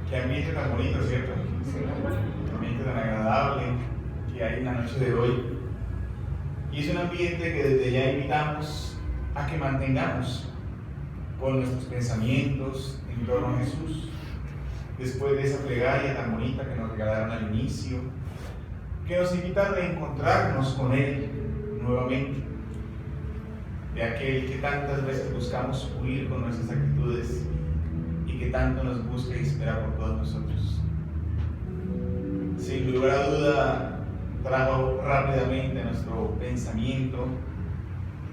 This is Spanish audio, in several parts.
Qué ambiente tan bonito, ¿cierto? Sí. Qué ambiente tan agradable que hay en la noche de hoy. Y es un ambiente que desde ya invitamos a que mantengamos con nuestros pensamientos en torno a Jesús. Después de esa plegaria tan bonita que nos regalaron al inicio, que nos invita a reencontrarnos con Él nuevamente, de aquel que tantas veces buscamos huir con nuestras actitudes y que tanto nos busca y espera por todos nosotros. Sin lugar a duda, trajo rápidamente a nuestro pensamiento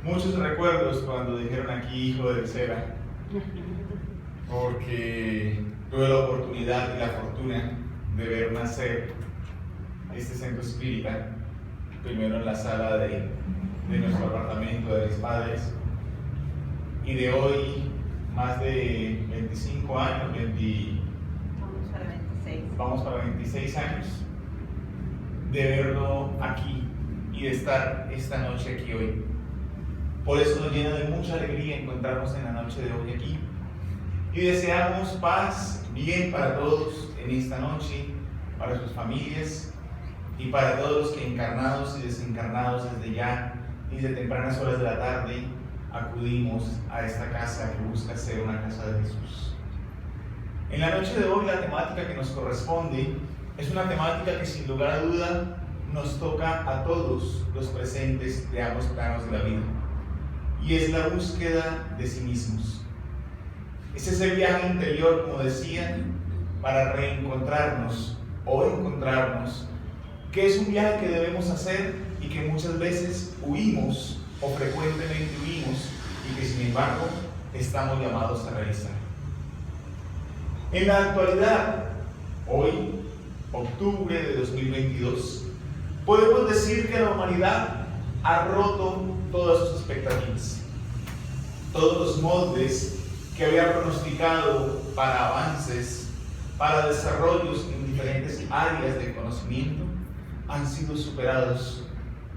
muchos recuerdos cuando dijeron aquí hijo de cera, porque tuve la oportunidad y la fortuna de ver nacer este centro espírita, primero en la sala de nuestro apartamento de mis padres, y de hoy, más de 25 años, vamos para 26 años, de verlo aquí y de estar esta noche aquí hoy. Por eso nos llena de mucha alegría encontrarnos en la noche de hoy aquí. Y deseamos paz, bien para todos en esta noche, para sus familias y para todos los que encarnados y desencarnados desde ya y de tempranas horas de la tarde acudimos a esta casa que busca ser una casa de Jesús. En la noche de hoy la temática que nos corresponde es una temática que sin lugar a duda nos toca a todos los presentes de ambos planos de la vida, y es la búsqueda de sí mismos. Es ese viaje interior, como decían, para reencontrarnos o encontrarnos, que es un viaje que debemos hacer y que muchas veces huimos o frecuentemente huimos y que sin embargo estamos llamados a realizar. En la actualidad, hoy, octubre de 2022, podemos decir que la humanidad ha roto todas sus expectativas. Todos los moldes que había pronosticado para avances, para desarrollos en diferentes áreas de conocimiento, han sido superados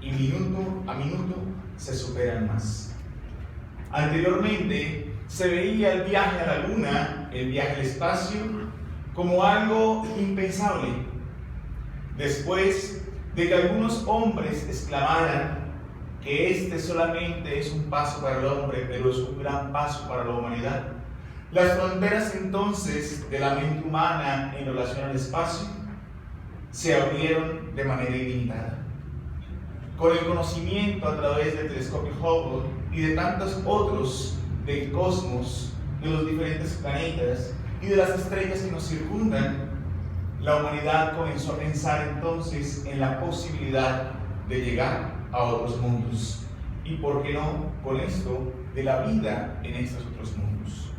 y minuto a minuto se superan más. Anteriormente se veía el viaje a la luna, el viaje al espacio, como algo impensable. Después de que algunos hombres exclamaran que este solamente es un paso para el hombre, pero es un gran paso para la humanidad, las fronteras entonces de la mente humana en relación al espacio se abrieron de manera ilimitada. Con el conocimiento a través del telescopio Hubble y de tantos otros del cosmos, de los diferentes planetas y de las estrellas que nos circundan, la humanidad comenzó a pensar entonces en la posibilidad de llegar a otros mundos. Y por qué no, con esto, de la vida en estos otros mundos.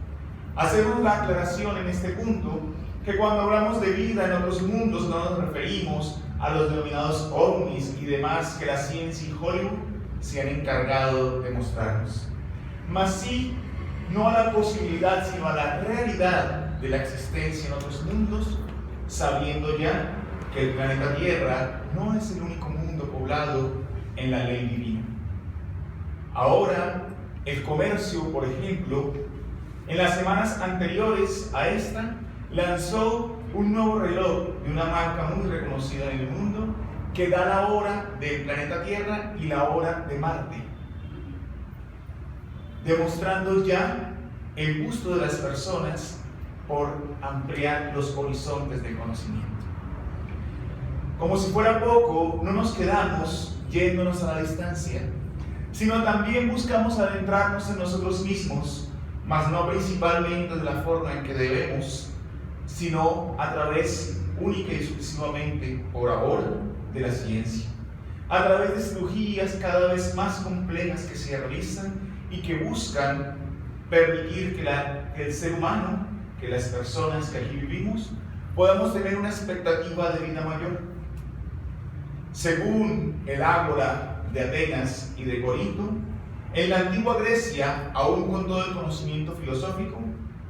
Hacemos la aclaración en este punto que cuando hablamos de vida en otros mundos no nos referimos a los denominados ovnis y demás que la ciencia y Hollywood se han encargado de mostrarnos. Mas sí, no a la posibilidad, sino a la realidad de la existencia en otros mundos, sabiendo ya que el planeta Tierra no es el único mundo poblado en la ley divina. Ahora, el comercio, por ejemplo, en las semanas anteriores a esta, lanzó un nuevo reloj de una marca muy reconocida en el mundo que da la hora del planeta Tierra y la hora de Marte, demostrando ya el gusto de las personas por ampliar los horizontes del conocimiento. Como si fuera poco, no nos quedamos yéndonos a la distancia, sino también buscamos adentrarnos en nosotros mismos, mas no principalmente de la forma en que debemos, sino a través única y exclusivamente, por ahora, de la ciencia, a través de cirugías cada vez más complejas que se realizan y que buscan permitir que el ser humano, que las personas que aquí vivimos, podamos tener una expectativa de vida mayor. Según el Ágora de Atenas y de Corinto, en la antigua Grecia, aún con todo el conocimiento filosófico,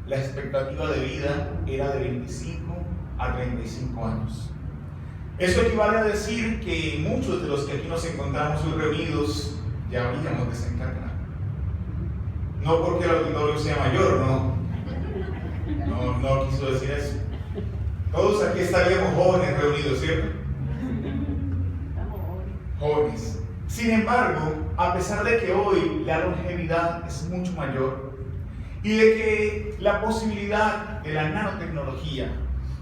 la expectativa de vida era de 25 a 35 años. Eso equivale a decir que muchos de los que aquí nos encontramos hoy reunidos ya habríamos desencarnado. No porque el auditorio sea mayor, no quiso decir eso, Todos aquí estaríamos jóvenes reunidos, ¿cierto? Estamos Jóvenes. Sin embargo, a pesar de que hoy la longevidad es mucho mayor y de que la posibilidad de la nanotecnología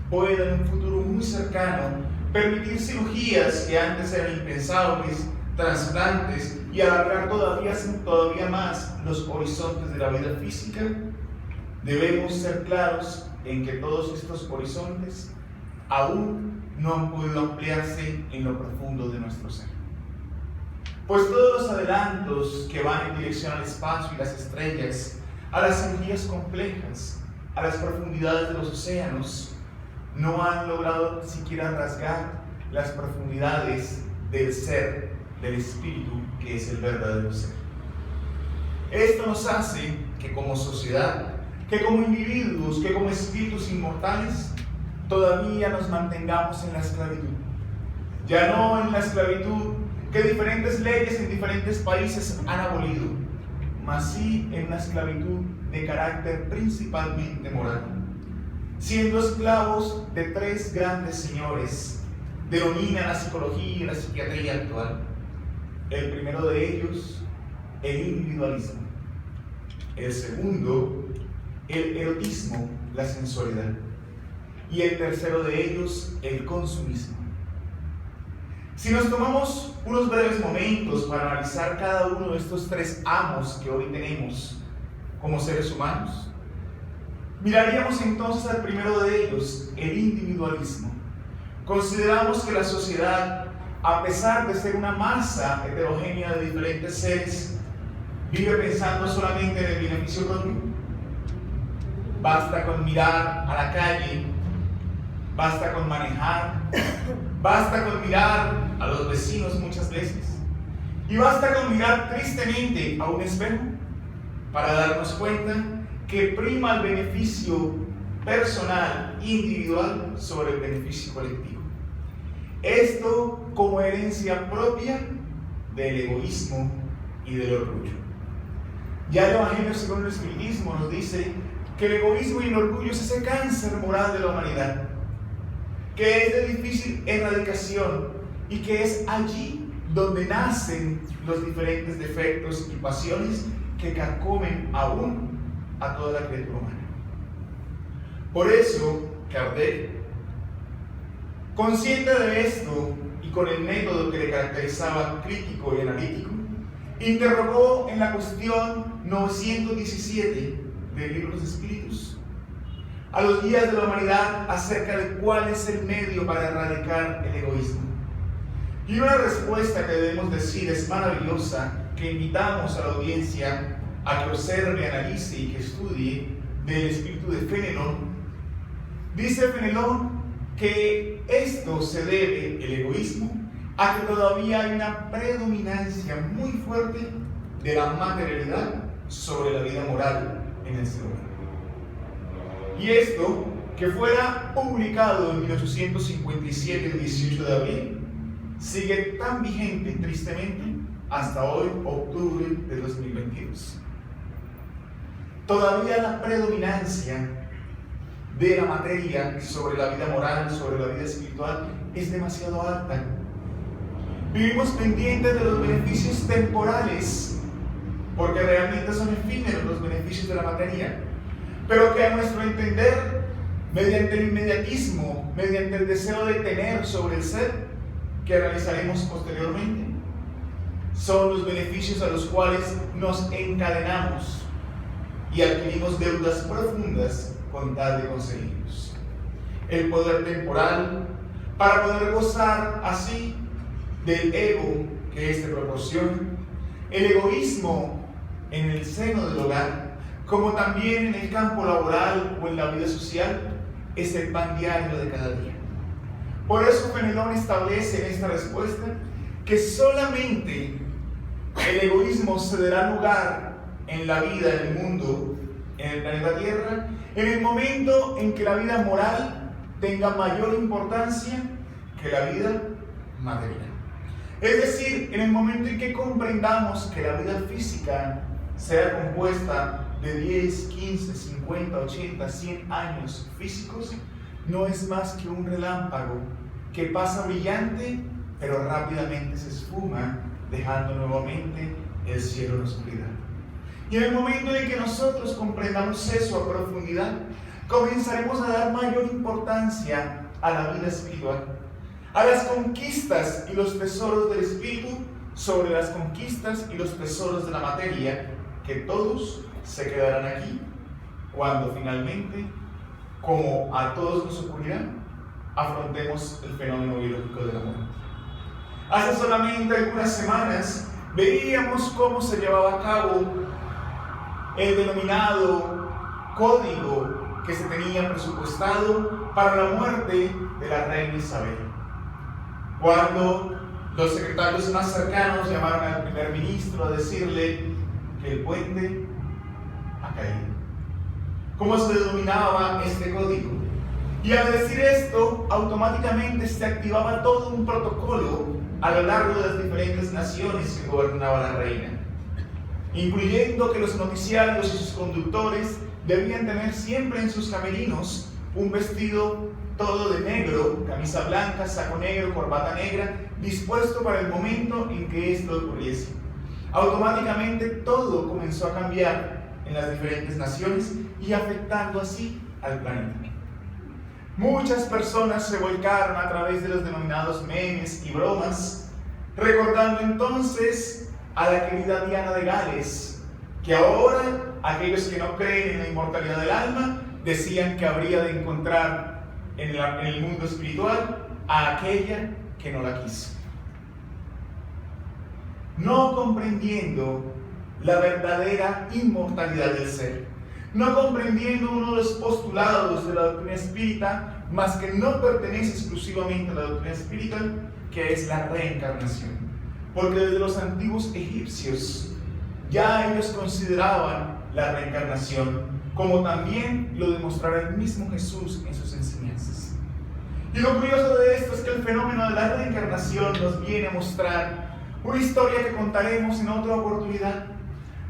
puede en un futuro muy cercano permitir cirugías que antes eran impensables, trasplantes y alargar todavía más los horizontes de la vida física, debemos ser claros en que todos estos horizontes aún no han podido ampliarse en lo profundo de nuestro ser. Pues todos los adelantos que van en dirección al espacio y las estrellas, a las cirugías complejas, a las profundidades de los océanos, no han logrado siquiera rasgar las profundidades del ser, del espíritu, que es el verdadero ser. Esto nos hace que como sociedad, que como individuos, que como espíritus inmortales, todavía nos mantengamos en la esclavitud. Ya no en la esclavitud que diferentes leyes en diferentes países han abolido, mas sí en una esclavitud de carácter principalmente moral, siendo esclavos de tres grandes señores, denomina la psicología y la psiquiatría actual. El primero de ellos, el individualismo. El segundo, el erotismo, la sensualidad. Y el tercero de ellos, el consumismo. Si nos tomamos unos breves momentos para analizar cada uno de estos tres amos que hoy tenemos como seres humanos, miraríamos entonces al primero de ellos, el individualismo. Consideramos que la sociedad, a pesar de ser una masa heterogénea de diferentes seres, vive pensando solamente en el beneficio propio. Basta con mirar a la calle, basta con manejar, basta con mirar a los vecinos muchas veces, y basta con mirar tristemente a un espejo para darnos cuenta que prima el beneficio personal, individual, sobre el beneficio colectivo. Esto como herencia propia del egoísmo y del orgullo. Ya el Evangelio según el Espiritismo nos dice que el egoísmo y el orgullo es ese cáncer moral de la humanidad, que es de difícil erradicación y que es allí donde nacen los diferentes defectos y pasiones que carcomen aún a toda la criatura humana. Por eso, Kardec, consciente de esto y con el método que le caracterizaba crítico y analítico, interrogó en la cuestión 917 del Libro de los Espíritus a los guías de la humanidad acerca de cuál es el medio para erradicar el egoísmo. Y una respuesta que debemos decir es maravillosa, que invitamos a la audiencia a que observe, analice y que estudie, del espíritu de Fenelón. Dice Fenelón que esto se debe, el egoísmo, a que todavía hay una predominancia muy fuerte de la materialidad sobre la vida moral en el ser humano. Y esto, que fuera publicado en 1857, el 18 de abril, sigue tan vigente, tristemente, hasta hoy, octubre de 2022. Todavía la predominancia de la materia sobre la vida moral, sobre la vida espiritual, es demasiado alta. Vivimos pendientes de los beneficios temporales, porque realmente son efímeros los beneficios de la materia, pero que a nuestro entender, mediante el inmediatismo, mediante el deseo de tener sobre el ser, que analizaremos posteriormente, son los beneficios a los cuales nos encadenamos y adquirimos deudas profundas con tal de conseguirlos. El poder temporal, para poder gozar así del ego que éste proporciona, el egoísmo en el seno del hogar, como también en el campo laboral o en la vida social, es el pan diario de cada día. Por eso Fenelón establece en esta respuesta que solamente el egoísmo se dará lugar en la vida, en el mundo, en el planeta Tierra, en el momento en que la vida moral tenga mayor importancia que la vida material. Es decir, en el momento en que comprendamos que la vida física será compuesta de 10, 15, 50, 80, 100 años físicos, no es más que un relámpago que pasa brillante, pero rápidamente se esfuma, dejando nuevamente el cielo en oscuridad. Y en el momento en que nosotros comprendamos eso a profundidad, comenzaremos a dar mayor importancia a la vida espiritual, a las conquistas y los tesoros del espíritu sobre las conquistas y los tesoros de la materia, que todos se quedarán aquí cuando finalmente, como a todos nos ocurrirá, afrontemos el fenómeno biológico de la muerte. Hace solamente algunas semanas veíamos cómo se llevaba a cabo el denominado código que se tenía presupuestado para la muerte de la reina Isabel. Cuando los secretarios más cercanos llamaron al primer ministro a decirle que el puente ha caído. ¿Cómo se denominaba este código? Y al decir esto, automáticamente se activaba todo un protocolo a lo largo de las diferentes naciones que gobernaba la reina, incluyendo que los noticiarios y sus conductores debían tener siempre en sus camerinos un vestido todo de negro, camisa blanca, saco negro, corbata negra, dispuesto para el momento en que esto ocurriese. Automáticamente todo comenzó a cambiar en las diferentes naciones y afectando así al planeta. Muchas personas se volcaron a través de los denominados memes y bromas, recordando entonces a la querida Diana de Gales, que ahora aquellos que no creen en la inmortalidad del alma decían que habría de encontrar en el mundo espiritual a aquella que no la quiso. No comprendiendo la verdadera inmortalidad del ser, no comprendiendo uno de los postulados de la doctrina espírita, más que no pertenece exclusivamente a la doctrina espírita, que es la reencarnación. Porque desde los antiguos egipcios ya ellos consideraban la reencarnación, como también lo demostrará el mismo Jesús en sus enseñanzas. Y lo curioso de esto es que el fenómeno de la reencarnación nos viene a mostrar una historia que contaremos en otra oportunidad,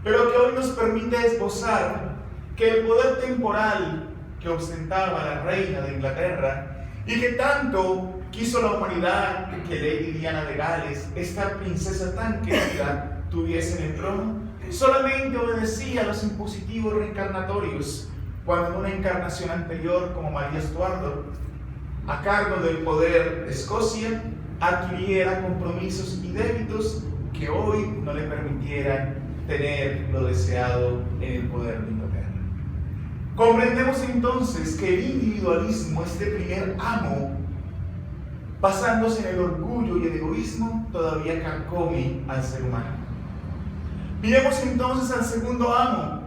pero que hoy nos permite esbozar que el poder temporal que ostentaba la reina de Inglaterra y que tanto quiso la humanidad que Lady Diana de Gales, esta princesa tan querida, tuviese en el trono, solamente obedecía a los impositivos reencarnatorios, cuando en una encarnación anterior como María Estuardo, a cargo del poder de Escocia, adquiriera compromisos y débitos que hoy no le permitieran tener lo deseado en el poder de Inglaterra. Comprendemos entonces que el individualismo, este primer amo, basándose en el orgullo y el egoísmo, todavía carcome al ser humano. Miremos entonces al segundo amo,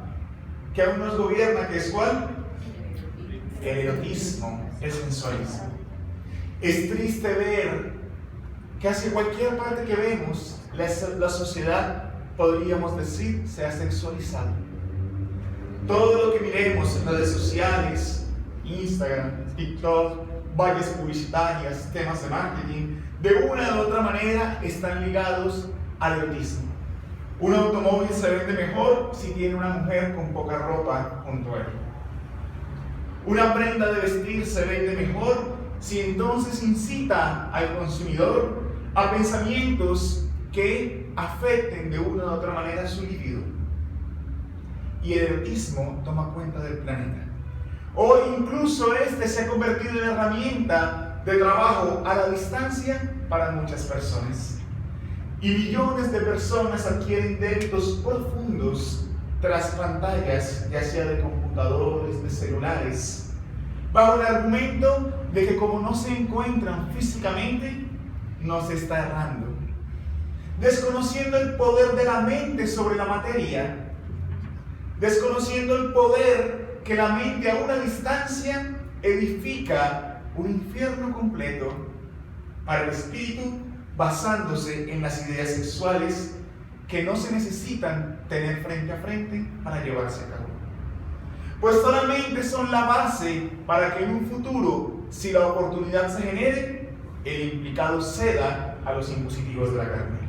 que aún nos gobierna, que es ¿cuál? El erotismo, el sensualismo. Es triste ver que hacia cualquier parte que vemos, la sociedad, podríamos decir, se ha sexualizado. Todo lo que miremos en redes sociales, Instagram, TikTok, vallas publicitarias, temas de marketing, de una u otra manera están ligados al erotismo. Un automóvil se vende mejor si tiene una mujer con poca ropa junto a él. Una prenda de vestir se vende mejor si entonces incita al consumidor a pensamientos que afecten de una u otra manera su libido. Y el erotismo toma cuenta del planeta. Hoy incluso este se ha convertido en herramienta de trabajo a la distancia para muchas personas. Y millones de personas adquieren débitos profundos tras pantallas, ya sea de computadores, de celulares, bajo el argumento de que como no se encuentran físicamente, no se está errando. Desconociendo el poder de la mente sobre la materia, desconociendo el poder que la mente a una distancia edifica un infierno completo para el espíritu, basándose en las ideas sexuales que no se necesitan tener frente a frente para llevarse a cabo. Pues solamente son la base para que en un futuro, si la oportunidad se genere, el implicado ceda a los impositivos de la carne.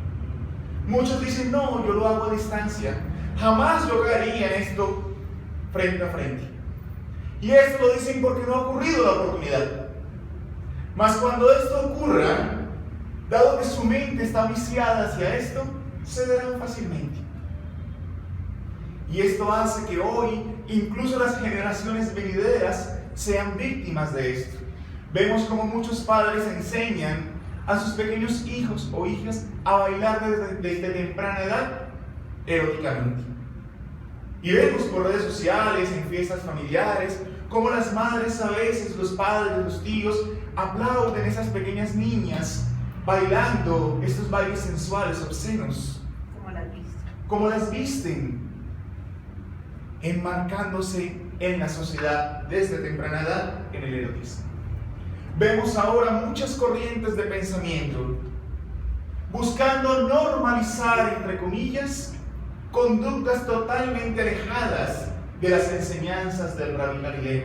Muchos dicen, no, yo lo hago a distancia, jamás yo caería en esto frente a frente. Y esto lo dicen porque no ha ocurrido la oportunidad. Mas cuando esto ocurra, dado que su mente está viciada hacia esto, cederán fácilmente. Y esto hace que hoy, incluso las generaciones venideras, sean víctimas de esto. Vemos como muchos padres enseñan a sus pequeños hijos o hijas a bailar desde temprana edad eróticamente. Y vemos por redes sociales, en fiestas familiares, como las madres a veces, los padres, los tíos, aplauden a esas pequeñas niñas bailando estos bailes sensuales, obscenos. Como las visten, enmarcándose en la sociedad desde temprana edad en el erotismo. Vemos ahora muchas corrientes de pensamiento buscando normalizar, entre comillas, conductas totalmente alejadas de las enseñanzas del Rabí Galileo,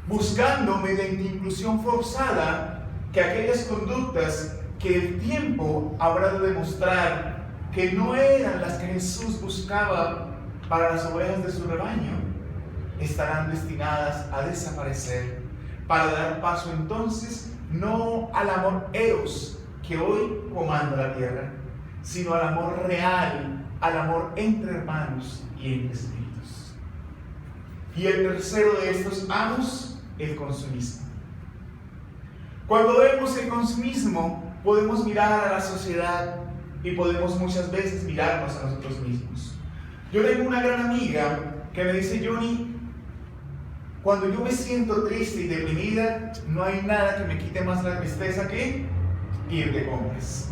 buscando mediante inclusión forzada que aquellas conductas que el tiempo habrá de demostrar que no eran las que Jesús buscaba para las ovejas de su rebaño, estarán destinadas a desaparecer, para dar paso entonces no al amor eros que hoy comanda la tierra, sino al amor real, al amor entre hermanos y entre espíritus. Y el tercero de estos amos, el consumismo. Cuando vemos el consumismo, podemos mirar a la sociedad y podemos muchas veces mirarnos a nosotros mismos. Yo tengo una gran amiga que me dice: Johnny, cuando yo me siento triste y deprimida, no hay nada que me quite más la tristeza que ir de compras.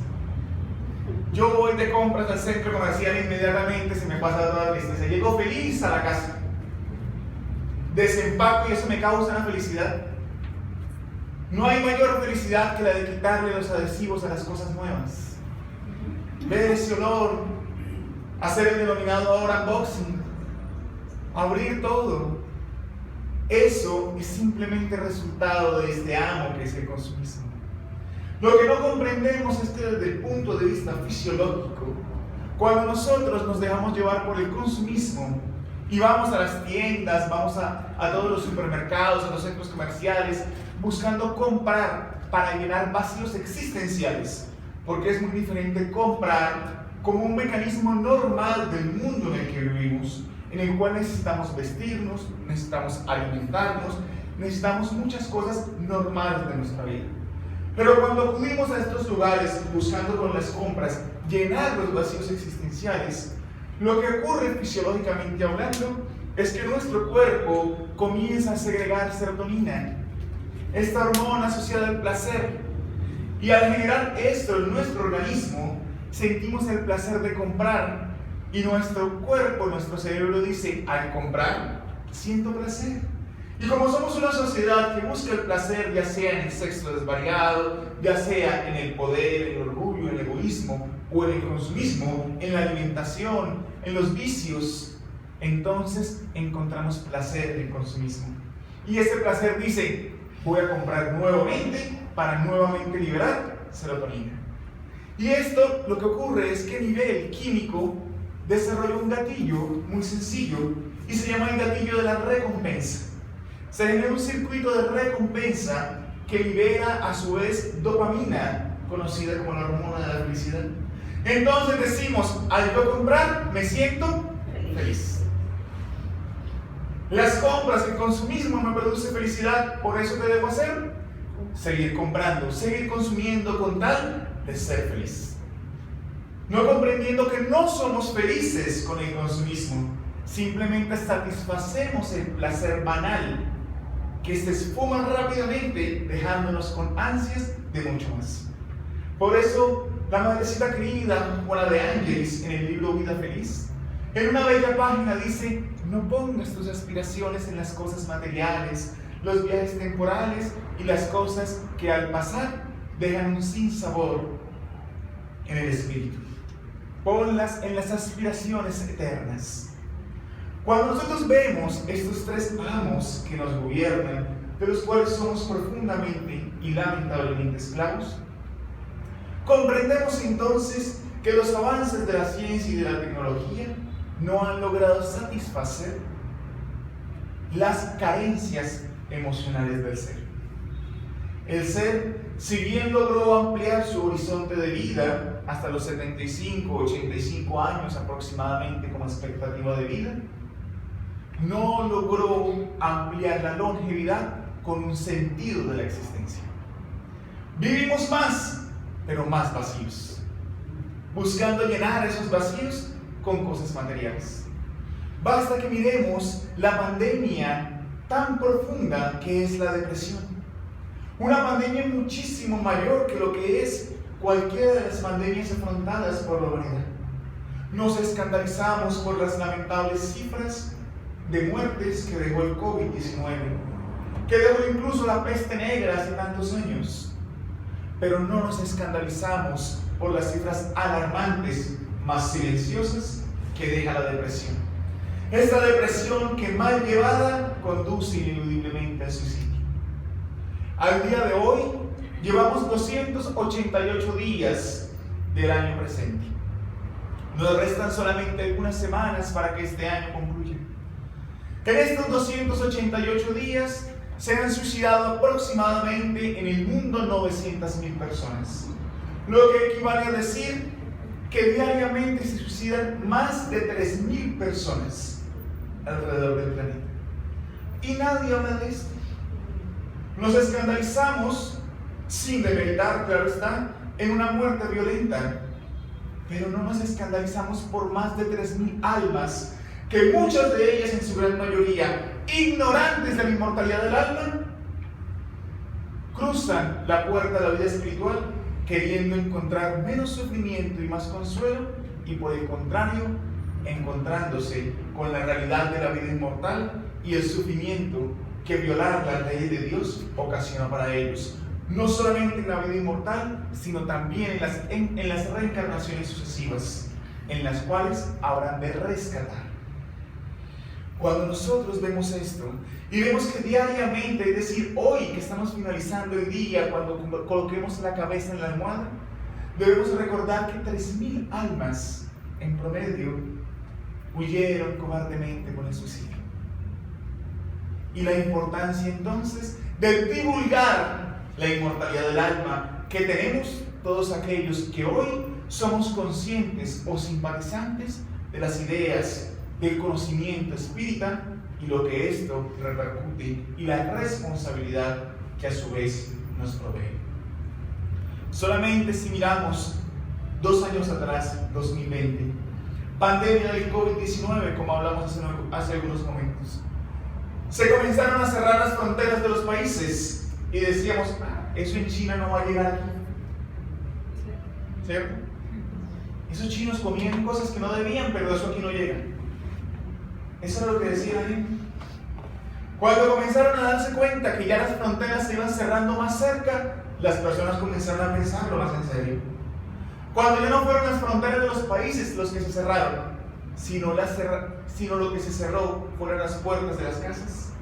Yo voy de compras al centro comercial, inmediatamente se me pasa toda la tristeza. Llego feliz a la casa, desempaco y eso me causa una felicidad. No hay mayor felicidad que la de quitarle los adhesivos a las cosas nuevas. Ver ese olor, hacer el denominado ahora unboxing, abrir todo. Eso es simplemente resultado de este amo que es el consumismo. Lo que no comprendemos es que desde el punto de vista fisiológico, cuando nosotros nos dejamos llevar por el consumismo y vamos a las tiendas, vamos a todos los supermercados, a los centros comerciales, buscando comprar para llenar vacíos existenciales, porque es muy diferente comprar como un mecanismo normal del mundo en el que vivimos, en el cual necesitamos vestirnos, necesitamos alimentarnos, necesitamos muchas cosas normales de nuestra vida. Pero cuando acudimos a estos lugares buscando con las compras llenar los vacíos existenciales, lo que ocurre fisiológicamente hablando es que nuestro cuerpo comienza a segregar serotonina, esta hormona asociada al placer. Y al generar esto en nuestro organismo, sentimos el placer de comprar. Y nuestro cuerpo, nuestro cerebro dice: al comprar, siento placer. Y como somos una sociedad que busca el placer, ya sea en el sexo desvariado, ya sea en el poder, en el orgullo, en el egoísmo o en el consumismo, en la alimentación, en los vicios, entonces encontramos placer en el consumismo. Y ese placer dice: voy a comprar nuevamente para nuevamente liberar serotonina. Y esto lo que ocurre es que a nivel químico desarrolla un gatillo muy sencillo y se llama el gatillo de la recompensa. Se genera un circuito de recompensa que libera a su vez dopamina, conocida como la hormona de la felicidad. Entonces decimos: al yo comprar, me siento feliz. Las compras, el consumismo me produce felicidad, por eso ¿qué debo hacer? Seguir comprando, seguir consumiendo con tal de ser feliz. No comprendiendo que no somos felices con el consumismo, simplemente satisfacemos el placer banal que se esfuma rápidamente, dejándonos con ansias de mucho más. Por eso, la madrecita querida Juana de Ángeles, en el libro Vida Feliz, en una bella página dice: no pongas tus aspiraciones en las cosas materiales, los viajes temporales y las cosas que al pasar dejan un sinsabor en el espíritu. Ponlas en las aspiraciones eternas. Cuando nosotros vemos estos tres amos que nos gobiernan, de los cuales somos profundamente y lamentablemente esclavos, comprendemos entonces que los avances de la ciencia y de la tecnología no han logrado satisfacer las carencias emocionales del ser. El ser, si bien logró ampliar su horizonte de vida hasta los 75, 85 años aproximadamente como expectativa de vida, no logró ampliar la longevidad con un sentido de la existencia. Vivimos más, pero más vacíos, buscando llenar esos vacíos con cosas materiales. Basta que miremos la pandemia tan profunda que es la depresión. Una pandemia muchísimo mayor que lo que es cualquiera de las pandemias afrontadas por la humanidad. Nos escandalizamos por las lamentables cifras de muertes que dejó el COVID-19, que dejó incluso la peste negra hace tantos años. Pero no nos escandalizamos por las cifras alarmantes, más silenciosas, que deja la depresión. Esta depresión que mal llevada conduce ineludiblemente al suicidio. Al día de hoy llevamos 288 días del año presente. Nos restan solamente algunas semanas para que este año concluya. En estos 288 días se han suicidado aproximadamente en el mundo 900,000 personas, lo que equivale a decir que diariamente se suicidan más de 3,000 personas alrededor del planeta. Y nadie habla de esto. Nos escandalizamos, sin demeritar, claro está, en una muerte violenta, pero no nos escandalizamos por más de 3,000 almas, que muchas de ellas en su gran mayoría, ignorantes de la inmortalidad del alma, cruzan la puerta de la vida espiritual queriendo encontrar menos sufrimiento y más consuelo, y por el contrario, encontrándose con la realidad de la vida inmortal y el sufrimiento que violar la ley de Dios ocasiona para ellos, no solamente en la vida inmortal, sino también en las reencarnaciones sucesivas, en las cuales habrán de rescatar. Cuando nosotros vemos esto y vemos que diariamente, es decir, hoy que estamos finalizando el día, cuando coloquemos la cabeza en la almohada, debemos recordar que 3,000 almas en promedio huyeron cobardemente con el suicidio. Y la importancia entonces de divulgar la inmortalidad del alma que tenemos todos aquellos que hoy somos conscientes o simpatizantes de las ideas del conocimiento espírita y lo que esto repercute y la responsabilidad que a su vez nos provee. Solamente si miramos 2 años atrás, 2020, pandemia del COVID-19, como hablamos hace algunos momentos, se comenzaron a cerrar las fronteras de los países y decíamos, eso en China no va a llegar aquí, ¿cierto? Esos chinos comían cosas que no debían, pero eso aquí no llega. Eso era lo que decía la gente. Cuando comenzaron a darse cuenta que ya las fronteras se iban cerrando más cerca, las personas comenzaron a pensarlo más en serio. Cuando ya no fueron las fronteras de los países los que se cerraron, sino lo que se cerró fueron las puertas de las casas,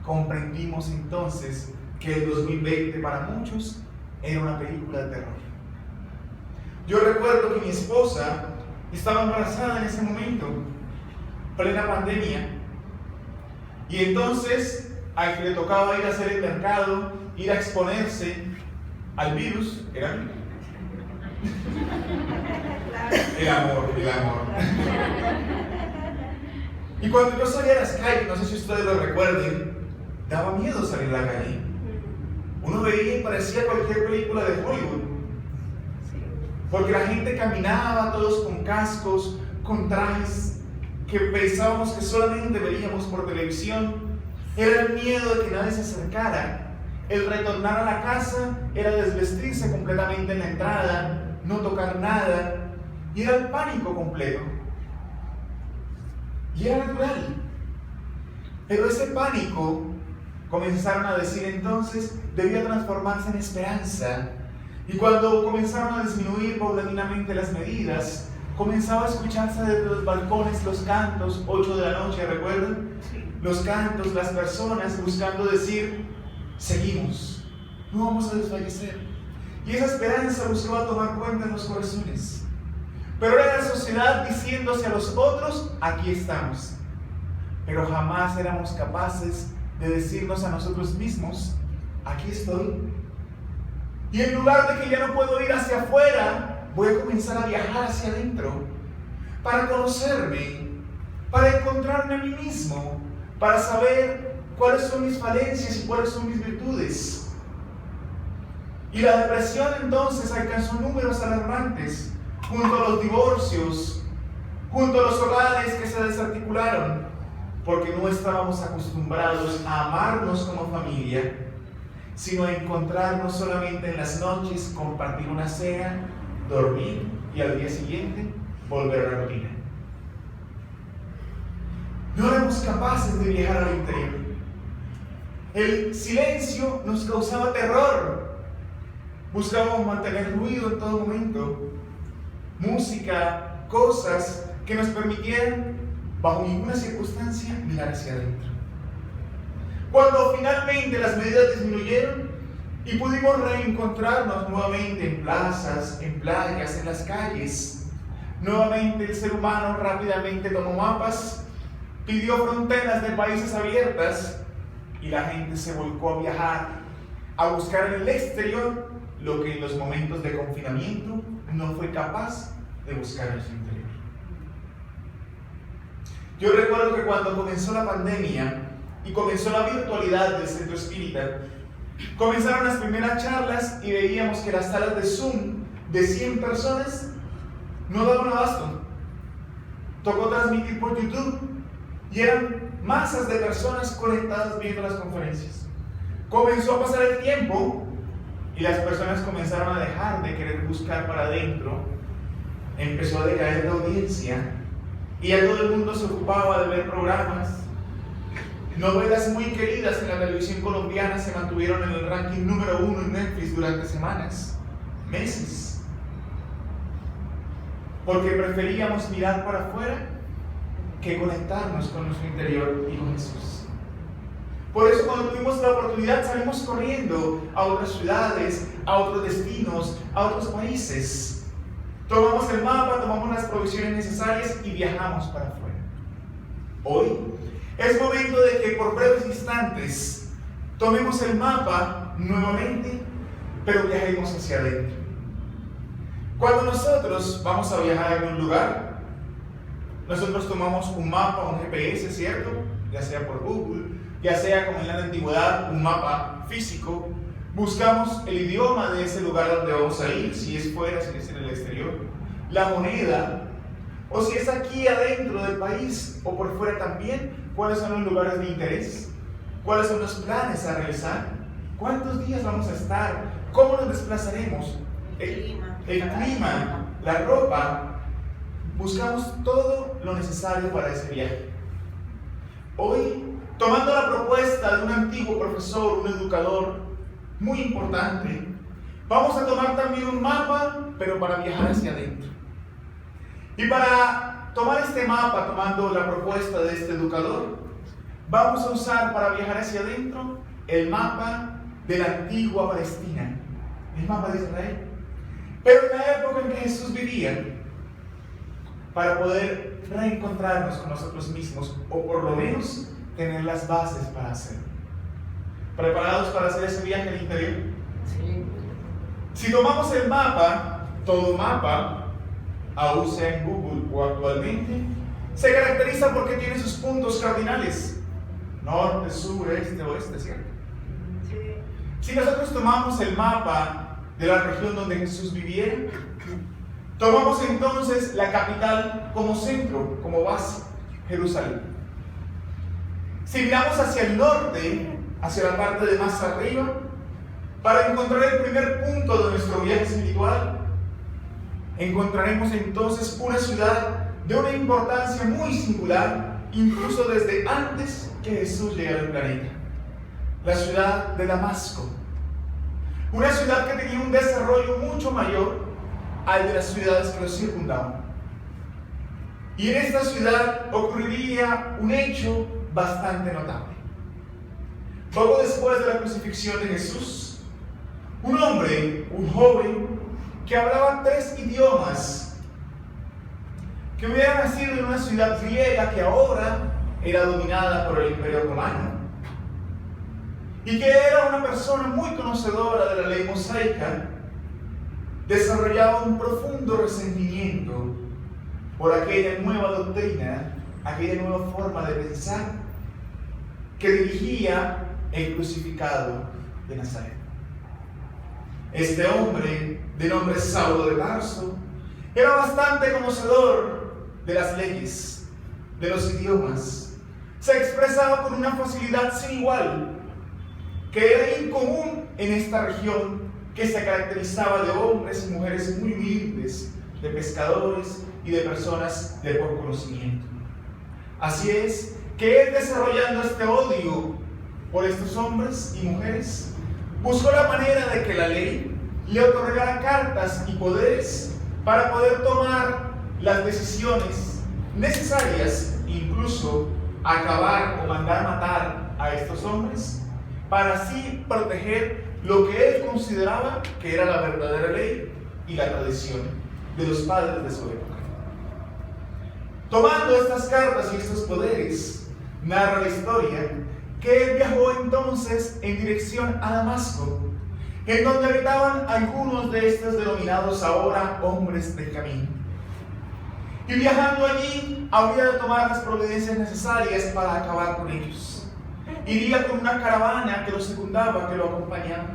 comprendimos entonces que el 2020 para muchos era una película de terror. Yo recuerdo que mi esposa estaba embarazada en ese momento, plena pandemia, y entonces al que le tocaba ir a hacer el mercado, ir a exponerse al virus, era el amor. Y cuando yo salía a las calles, no sé si ustedes lo recuerden, daba miedo salir a la calle. Uno veía y parecía cualquier película de Hollywood, porque la gente caminaba todos con cascos, con trajes que pensábamos que solamente veíamos por televisión. Era el miedo de que nadie se acercara. El retornar a la casa era desvestirse completamente en la entrada, no tocar nada, y era el pánico completo. Y era natural. Pero ese pánico, comenzaron a decir entonces, debía transformarse en esperanza. Y cuando comenzaron a disminuir paulatinamente las medidas, comenzaba a escucharse desde los balcones los cantos, 8 de la noche, ¿recuerdan? Los cantos, las personas buscando decir, seguimos, no vamos a desfallecer. Y esa esperanza buscaba tomar cuenta en los corazones. Pero era la sociedad diciéndose a los otros, aquí estamos. pero jamás éramos capaces de decirnos a nosotros mismos, aquí estoy. Y en lugar de que ya no puedo ir hacia afuera, voy a comenzar a viajar hacia adentro, para conocerme, para encontrarme a mí mismo, para saber cuáles son mis falencias y cuáles son mis virtudes. Y la depresión entonces alcanzó números alarmantes, junto a los divorcios, junto a los hogares que se desarticularon, porque no estábamos acostumbrados a amarnos como familia, sino a encontrarnos solamente en las noches, compartir una cena, dormir y al día siguiente volver a la rutina. No éramos capaces de viajar al interior. El silencio nos causaba terror. Buscábamos mantener ruido en todo momento, música, cosas que nos permitieran, bajo ninguna circunstancia, mirar hacia adentro. Cuando finalmente las medidas disminuyeron y pudimos reencontrarnos nuevamente en plazas, en playas, en las calles, nuevamente el ser humano rápidamente tomó mapas, pidió fronteras de países abiertas y la gente se volcó a viajar, a buscar en el exterior lo que en los momentos de confinamiento no fue capaz de buscar en su interior. Yo recuerdo que cuando comenzó la pandemia y comenzó la virtualidad del centro espírita, comenzaron las primeras charlas y veíamos que las salas de Zoom de 100 personas no daban abasto. Tocó transmitir por YouTube y eran masas de personas conectadas viendo las conferencias. Comenzó a pasar el tiempo y las personas comenzaron a dejar de querer buscar para adentro. Empezó a decaer la audiencia y ya todo el mundo se ocupaba de ver programas. Novelas muy queridas en la televisión colombiana se mantuvieron en el ranking número 1 en Netflix durante semanas, meses. Porque preferíamos mirar para afuera que conectarnos con nuestro interior y con Jesús. Por eso cuando tuvimos la oportunidad salimos corriendo a otras ciudades, a otros destinos, a otros países. Tomamos el mapa, tomamos las provisiones necesarias y viajamos para afuera. Hoy es momento de que por breves instantes tomemos el mapa nuevamente, pero viajemos hacia adentro. Cuando nosotros vamos a viajar a algún lugar, nosotros tomamos un mapa, un GPS, ¿cierto? Ya sea por Google, ya sea como en la antigüedad, un mapa físico. Buscamos el idioma de ese lugar donde vamos a ir, si es fuera, si es en el exterior, la moneda, o si es aquí adentro del país o por fuera también, cuáles son los lugares de interés, cuáles son los planes a realizar, cuántos días vamos a estar, cómo nos desplazaremos, el clima, la ropa. Buscamos todo lo necesario para ese viaje. Hoy, tomando la propuesta de un antiguo profesor, un educador muy importante, vamos a tomar también un mapa, pero para viajar hacia adentro. Y para tomar este mapa, tomando la propuesta de este educador, vamos a usar para viajar hacia adentro el mapa de la antigua Palestina, el mapa de Israel. Pero en la época en que Jesús vivía, para poder reencontrarnos con nosotros mismos, o por lo menos tener las bases para hacerlo. ¿Preparados para hacer ese viaje al interior? Sí. Si tomamos el mapa, todo mapa, aún sea en Google o actualmente, se caracteriza porque tiene sus puntos cardinales: norte, sur, este, oeste, ¿cierto? Sí. Si nosotros tomamos el mapa de la región donde Jesús viviera, tomamos entonces la capital como centro, como base, Jerusalén. Si miramos hacia el norte, hacia la parte de más arriba, para encontrar el primer punto de nuestro viaje espiritual, encontraremos entonces una ciudad de una importancia muy singular, incluso desde antes que Jesús llegara al planeta: la ciudad de Damasco. Una ciudad que tenía un desarrollo mucho mayor al de las ciudades que lo circundaban. Y en esta ciudad ocurriría un hecho bastante notable. Poco después de la crucifixión de Jesús, un hombre, un joven, que hablaba 3 idiomas, que hubiera nacido en una ciudad griega que ahora era dominada por el Imperio Romano y que era una persona muy conocedora de la ley mosaica, desarrollaba un profundo resentimiento por aquella nueva doctrina, aquella nueva forma de pensar que dirigía el crucificado de Nazaret. Este hombre, de nombre Saulo de Tarso, era bastante conocedor de las leyes, de los idiomas. Se expresaba con una facilidad sin igual, que era incomún en esta región, que se caracterizaba de hombres y mujeres muy humildes, de pescadores y de personas de poco conocimiento. Así es que él, desarrollando este odio por estos hombres y mujeres, buscó la manera de que la ley le otorgara cartas y poderes para poder tomar las decisiones necesarias, incluso acabar o mandar matar a estos hombres, para así proteger lo que él consideraba que era la verdadera ley y la tradición de los padres de su época. Tomando estas cartas y estos poderes, narra la historia que él viajó entonces en dirección a Damasco, en donde habitaban algunos de estos denominados ahora hombres del camino. Y viajando allí, habría de tomar las providencias necesarias para acabar con ellos. Iría con una caravana que lo secundaba, que lo acompañaba.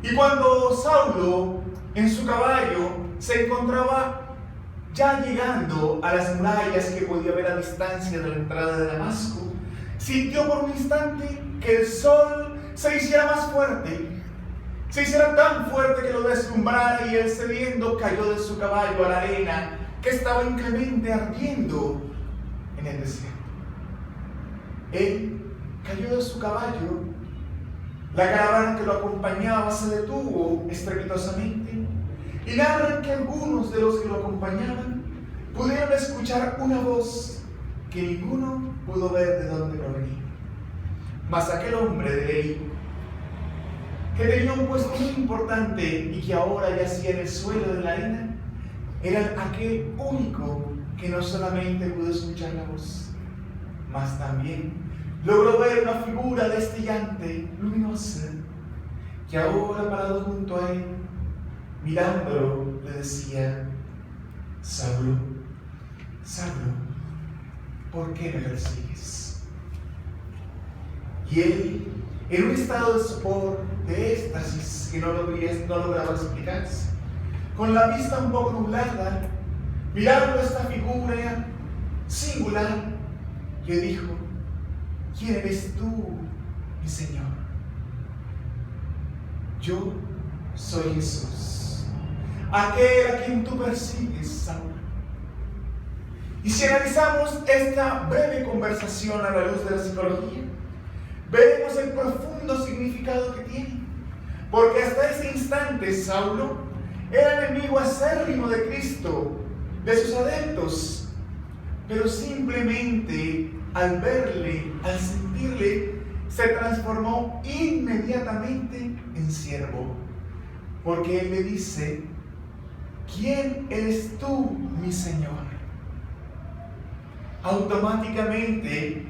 Y cuando Saulo, en su caballo, se encontraba ya llegando a las murallas que podía ver a distancia de la entrada de Damasco, sintió por un instante que el sol se hiciera más fuerte. Se hiciera tan fuerte que lo deslumbrara, y él, cediendo, cayó de su caballo a la arena que estaba inclemente ardiendo en el desierto. Él cayó de su caballo, la caravana que lo acompañaba se detuvo estrepitosamente, y narran que algunos de los que lo acompañaban pudieron escuchar una voz que ninguno pudo ver de dónde provenía. Mas aquel hombre de ley, que tenía un puesto muy importante y que ahora yacía en el suelo de la arena, era aquel único que no solamente pudo escuchar la voz, mas también logró ver una figura destellante, luminosa, que ahora, parado junto a él, mirándolo, le decía: Saulo, Saulo, ¿por qué me persigues? Y él, en un estado de sopor, de éxtasis que no lograba explicarse, con la vista un poco nublada, mirando esta figura singular, le dijo: ¿quién eres tú, mi Señor? Yo soy Jesús, aquel a quien tú persigues, Saulo. Y si analizamos esta breve conversación a la luz de la psicología, veremos el profundo significado que tiene, porque hasta ese instante Saulo era enemigo acérrimo de Cristo, de sus adeptos, pero simplemente al verle, al sentirle, se transformó inmediatamente en siervo, porque él le dice: ¿quién eres tú, mi Señor? Automáticamente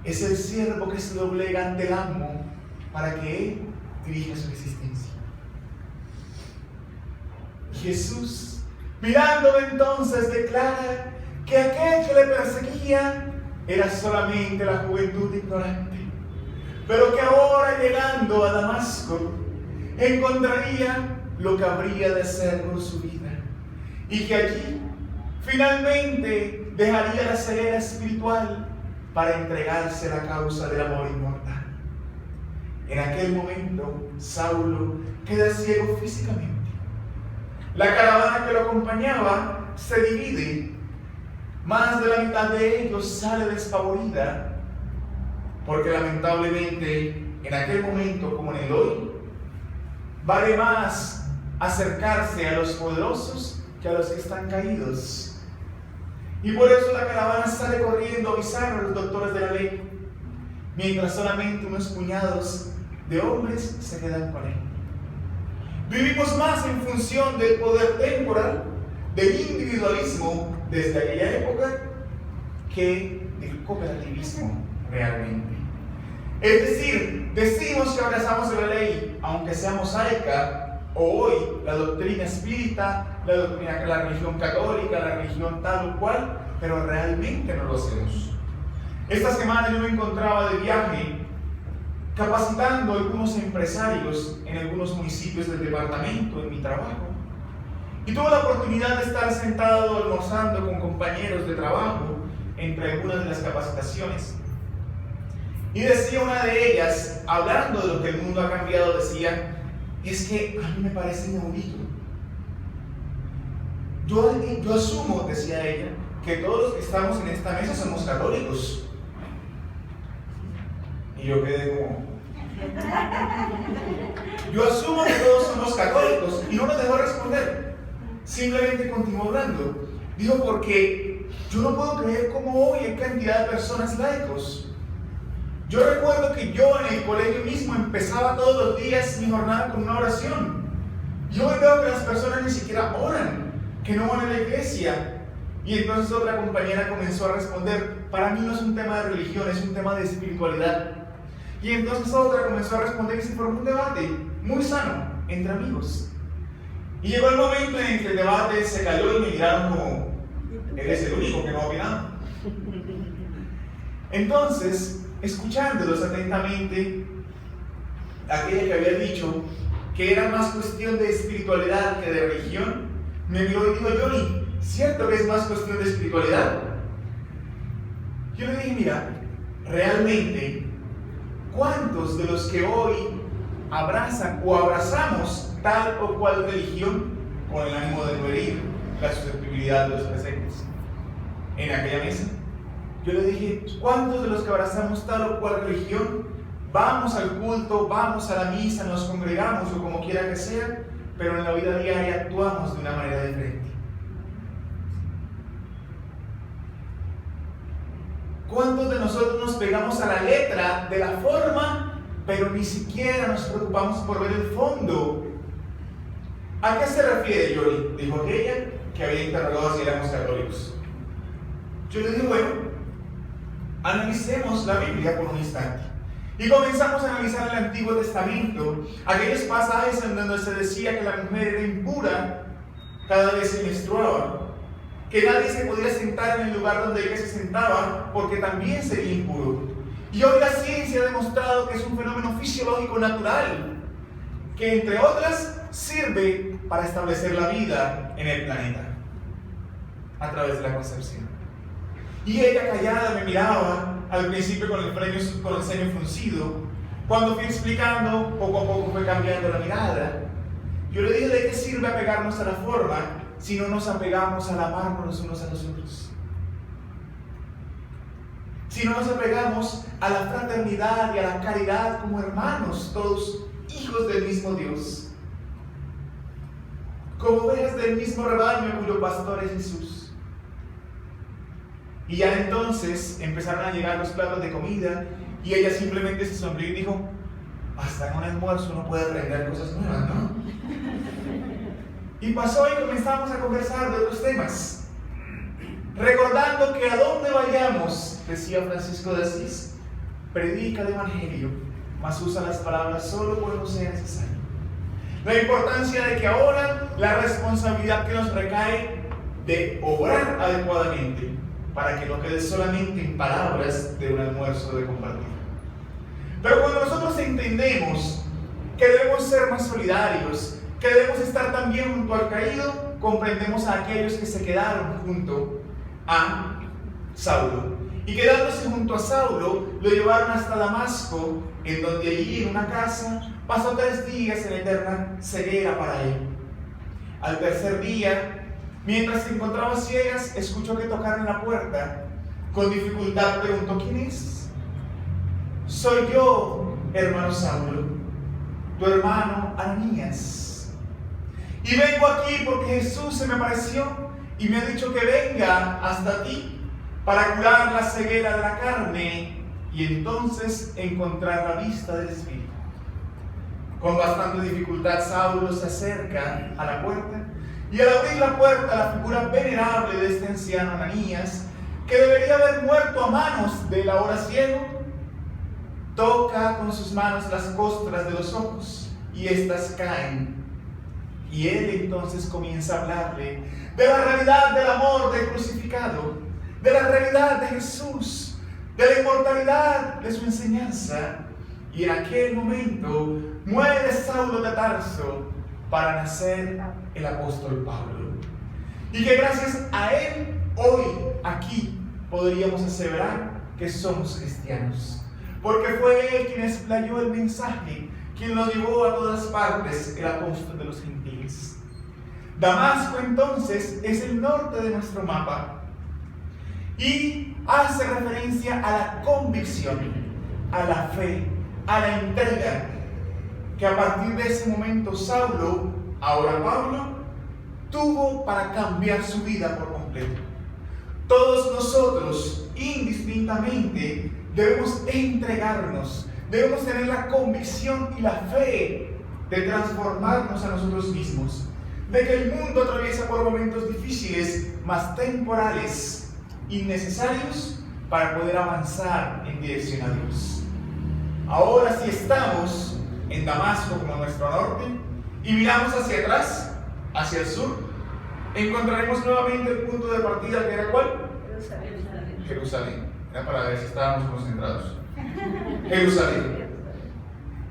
es el siervo que se doblega ante el amo para que él dirija su existencia. Jesús, mirándolo entonces, declara que aquel que le perseguía era solamente la juventud ignorante, pero que ahora, llegando a Damasco, encontraría lo que habría de hacer con su vida, y que allí finalmente dejaría la ceguera espiritual para entregarse a la causa del amor inmortal. En aquel momento, Saulo queda ciego físicamente. La caravana que lo acompañaba se divide. Más de la mitad de ellos sale despavorida, porque lamentablemente en aquel momento, como en el hoy, vale más acercarse a los poderosos que a los que están caídos. Y por eso la caravana sale corriendo a avisar a los doctores de la ley, mientras solamente unos puñados de hombres se quedan con él. Vivimos más en función del poder temporal, del individualismo desde aquella época, que del cooperativismo realmente. Es decir, decimos que abrazamos la ley, aunque sea mosaica, o hoy la doctrina espírita, la religión católica, la religión tal o cual, pero realmente no lo hacemos. Esta semana yo me encontraba de viaje capacitando a algunos empresarios en algunos municipios del departamento, en mi trabajo. Y tuve la oportunidad de estar sentado almorzando con compañeros de trabajo entre algunas de las capacitaciones. Y decía una de ellas, hablando de lo que el mundo ha cambiado, decía, es que a mí me parece inaudito. Yo asumo, decía ella, que todos los que estamos en esta mesa somos católicos. Y yo quedé como... Yo asumo que todos somos católicos. Y no me dejó responder. Simplemente continuó hablando. Dijo, porque yo no puedo creer cómo hoy hay cantidad de personas laicos. Yo recuerdo que yo en el colegio mismo empezaba todos los días mi jornada con una oración. Y hoy veo que las personas ni siquiera oran, que no van a la iglesia. Y entonces otra compañera comenzó a responder, para mí no es un tema de religión, es un tema de espiritualidad. Y entonces otra comenzó a responder y se formó un debate muy sano entre amigos. Y llegó el momento en que el debate se cayó y me miraron como, eres el único que no ha opinado. Entonces, escuchándolos atentamente, aquella que había dicho que era más cuestión de espiritualidad que de religión, me miró y dijo, Johnny, ¿cierto que es más cuestión de espiritualidad? Yo le dije, mira, realmente, ¿cuántos de los que hoy abrazan o abrazamos tal o cual religión con el ánimo de no herir la susceptibilidad de los presentes? En aquella mesa, yo le dije, ¿cuántos de los que abrazamos tal o cual religión vamos al culto, vamos a la misa, nos congregamos o como quiera que sea, pero en la vida diaria actuamos de una manera diferente? ¿Cuántos de nosotros nos pegamos a la letra de la forma, pero ni siquiera nos preocupamos por ver el fondo? ¿A qué se refiere, Yori? Dijo aquella que había interrogado si éramos católicos. Yo le dije, bueno, analicemos la Biblia por un instante. Y comenzamos a analizar el Antiguo Testamento, aquellos pasajes en donde se decía que la mujer era impura cada vez que menstruaba, que nadie se podía sentar en el lugar donde ella se sentaba porque también sería impuro. Y hoy la ciencia ha demostrado que es un fenómeno fisiológico natural, que entre otras sirve para establecer la vida en el planeta a través de la concepción. Y ella callada me miraba al principio con el ceño fruncido. Cuando fui explicando, poco a poco fue cambiando la mirada. Yo le dije, ¿de qué sirve apegarnos a la forma si no nos apegamos al amarnos los unos a los otros? Si no nos apegamos a la fraternidad y a la caridad como hermanos, todos hijos del mismo Dios, como ovejas del mismo rebaño cuyo pastor es Jesús. Y ya entonces empezaron a llegar los platos de comida y ella simplemente se sonrió y dijo, hasta en un almuerzo uno puede aprender cosas nuevas, ¿no? Y pasó y comenzamos a conversar de otros temas, recordando que a donde vayamos, decía Francisco de Asís, predica el Evangelio, mas usa las palabras solo cuando sea necesario. La importancia de que ahora la responsabilidad que nos recae de obrar adecuadamente, para que no quede solamente en palabras de un almuerzo de compartir. Pero cuando nosotros entendemos que debemos ser más solidarios, que debemos estar también junto al caído, comprendemos a aquellos que se quedaron junto a Saulo. Y quedándose junto a Saulo, lo llevaron hasta Damasco, en donde allí en una casa pasó 3 días en eterna ceguera para él. Al tercer día, mientras se encontraba a ciegas, escuchó que tocaron la puerta. Con dificultad preguntó, ¿quién es? Soy yo, hermano Saulo, tu hermano Ananías. Y vengo aquí porque Jesús se me apareció y me ha dicho que venga hasta ti para curar la ceguera de la carne y entonces encontrar la vista del Espíritu. Con bastante dificultad Saulo se acerca a la puerta. Y al abrir la puerta, la figura venerable de este anciano Ananías que debería haber muerto a manos del ahora ciego, toca con sus manos las costras de los ojos y éstas caen. Y él entonces comienza a hablarle de la realidad del amor del crucificado, de la realidad de Jesús, de la inmortalidad de su enseñanza. Y en aquel momento muere Saulo de Tarso para nacer el apóstol Pablo. Y que gracias a él, hoy, aquí, podríamos aseverar que somos cristianos. Porque fue él quien explayó el mensaje, quien lo llevó a todas partes, el apóstol de los gentiles. Damasco, entonces, es el norte de nuestro mapa y hace referencia a la convicción, a la fe, a la entrega, que a partir de ese momento Saulo, ahora Pablo, tuvo para cambiar su vida por completo. Todos nosotros, indistintamente, debemos entregarnos, debemos tener la convicción y la fe de transformarnos a nosotros mismos, de que el mundo atraviesa por momentos difíciles, mas temporales y necesarios para poder avanzar en dirección a Dios. Ahora, si estamos en Damasco como nuestro norte y miramos hacia atrás, hacia el sur, encontraremos nuevamente el punto de partida, que era ¿cuál? Jerusalén. Era para ver si estábamos concentrados. Jerusalén.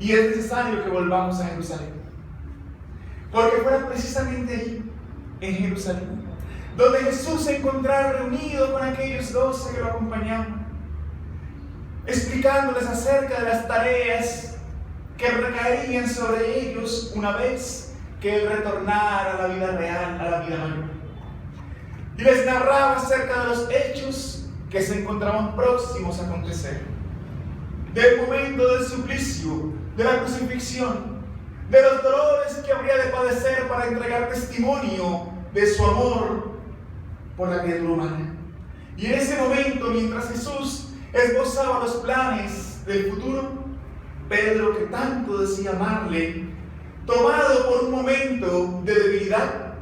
Y es necesario que volvamos a Jerusalén, porque fuera precisamente allí, en Jerusalén, donde Jesús se encontraba reunido con aquellos 12 que lo acompañaban, explicándoles acerca de las tareas que recaerían sobre ellos una vez que Él retornara a la vida real, a la vida mayor. Y les narraba acerca de los hechos que se encontraban próximos a acontecer, del momento del suplicio, de la crucifixión, de los dolores que habría de padecer para entregar testimonio de su amor por la criatura humana. Y en ese momento, mientras Jesús esbozaba los planes del futuro, Pedro, que tanto decía amarle, tomado por un momento de debilidad,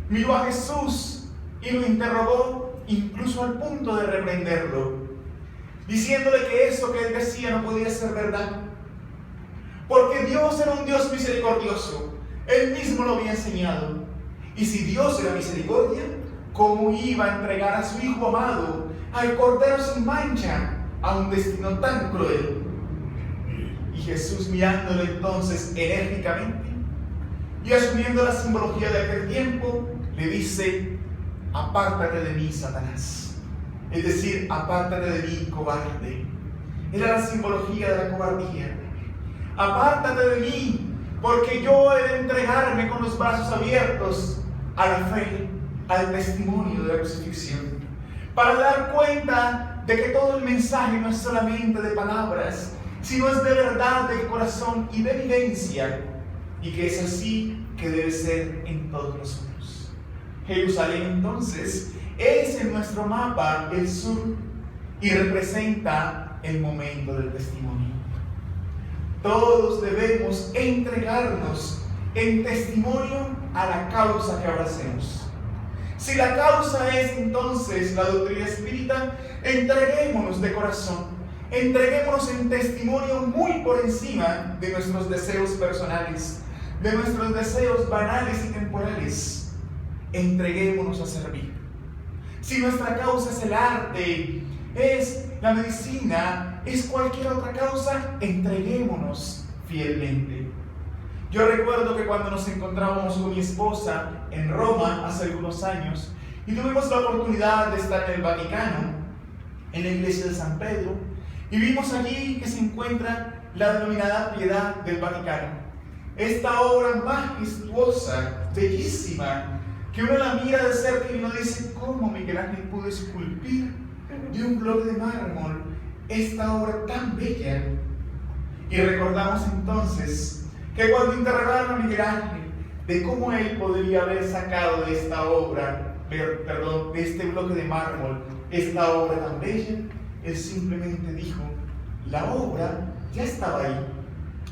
miró a Jesús y lo interrogó, incluso al punto de reprenderlo, diciéndole que eso que él decía no podía ser verdad, porque Dios era un Dios misericordioso. Él mismo lo había enseñado. Y si Dios era misericordia, ¿cómo iba a entregar a su Hijo amado, al Cordero sin mancha, a un destino tan cruel? Y Jesús, mirándolo entonces enérgicamente y asumiendo la simbología de aquel tiempo, le dice: apártate de mí, Satanás. Es decir, apártate de mí, cobarde. Era la simbología de la cobardía. Apártate de mí, porque yo he de entregarme con los brazos abiertos a la fe, al testimonio de la crucifixión, para dar cuenta de que todo el mensaje no es solamente de palabras, sino es de verdad del corazón y de vivencia, y que es así que debe ser en todos nosotros. Jerusalén, entonces, es en nuestro mapa el sur y representa el momento del testimonio. Todos debemos entregarnos en testimonio a la causa que abracemos. Si la causa es entonces la doctrina espírita, entreguémonos de corazón, entreguémonos en testimonio muy por encima de nuestros deseos personales, de nuestros deseos banales y temporales. Entreguémonos a servir. Si nuestra causa es el arte, es la medicina, es cualquier otra causa, entreguémonos fielmente. Yo recuerdo que cuando nos encontrábamos con mi esposa en Roma hace algunos años y tuvimos la oportunidad de estar en el Vaticano, en la iglesia de San Pedro, y vimos allí que se encuentra la denominada Piedad del Vaticano. Esta obra majestuosa, bellísima, que uno la mira de cerca y uno dice: ¿cómo Miguel Ángel pudo esculpir de un bloque de mármol esta obra tan bella? Y recordamos entonces que cuando interrogaron a Miguel Ángel de cómo él podría haber sacado de esta obra, de este bloque de mármol, esta obra tan bella, él simplemente dijo: la obra ya estaba ahí.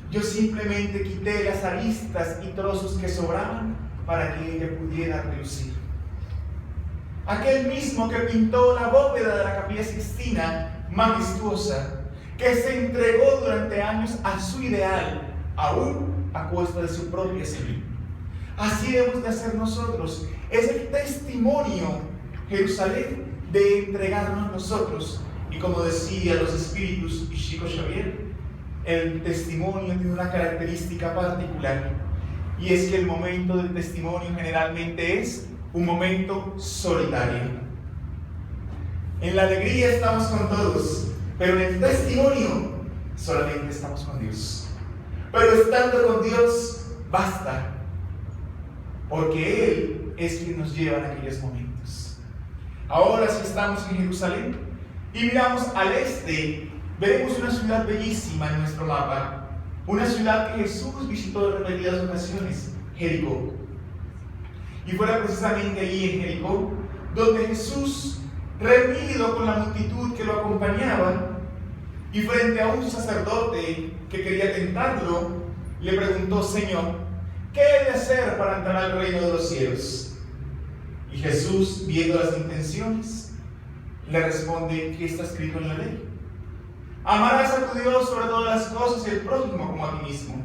Yo simplemente quité las aristas y trozos que sobraban para que ella pudiera relucir. aquel mismo que pintó la bóveda de la Capilla Sixtina majestuosa, que se entregó durante años a su ideal, aún a costa de su propia salud. Así debemos de hacer nosotros. Es el testimonio, Jerusalén, de entregarnos nosotros. Y como decía los espíritus y Chico Xavier, el testimonio tiene una característica particular, y es que el momento del testimonio generalmente es un momento solitario. En la alegría estamos con todos, pero en el testimonio solamente estamos con Dios. Pero estando con Dios basta, porque Él es quien nos lleva en aquellos momentos. Ahora, si estamos en Jerusalén y miramos al este, veremos una ciudad bellísima en nuestro mapa, una ciudad que Jesús visitó en repetidas ocasiones, Jericó. Y fuera precisamente allí en Jericó donde Jesús, reunido con la multitud que lo acompañaba, y frente a un sacerdote que quería tentarlo, le preguntó: Señor, ¿qué he de hacer para entrar al reino de los cielos? Y Jesús, viendo las intenciones, le responde: ¿qué está escrito en la ley? Amarás a tu Dios sobre todas las cosas y al prójimo como a ti mismo.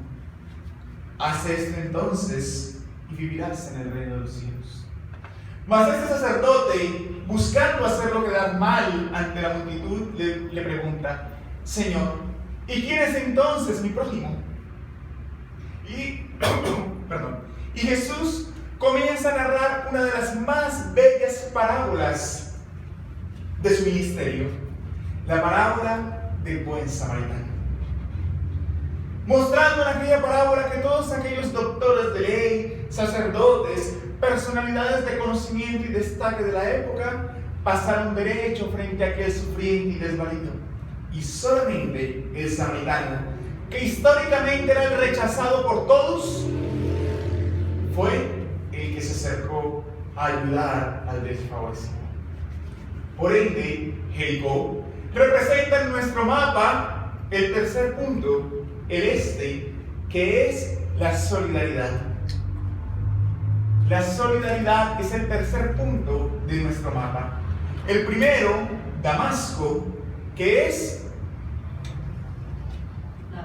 Haz esto entonces y vivirás en el reino de los cielos. Mas este sacerdote, buscando hacerlo quedar mal ante la multitud, le pregunta: Señor, ¿y quién es entonces mi prójimo? Y Jesús comienza a narrar una de las más bellas parábolas de su ministerio, la parábola del buen samaritano. Mostrando en aquella parábola que todos aquellos doctores de ley, sacerdotes, personalidades de conocimiento y destaque de la época, pasaron derecho frente a aquel sufriente y desvalido. Y solamente el samaritano, que históricamente era el rechazado por todos, fue el que se acercó a ayudar al desfavorecido. Por ende, Jericó representa en nuestro mapa el tercer punto, el este, que es la solidaridad. La solidaridad es el tercer punto de nuestro mapa. El primero, Damasco, que es la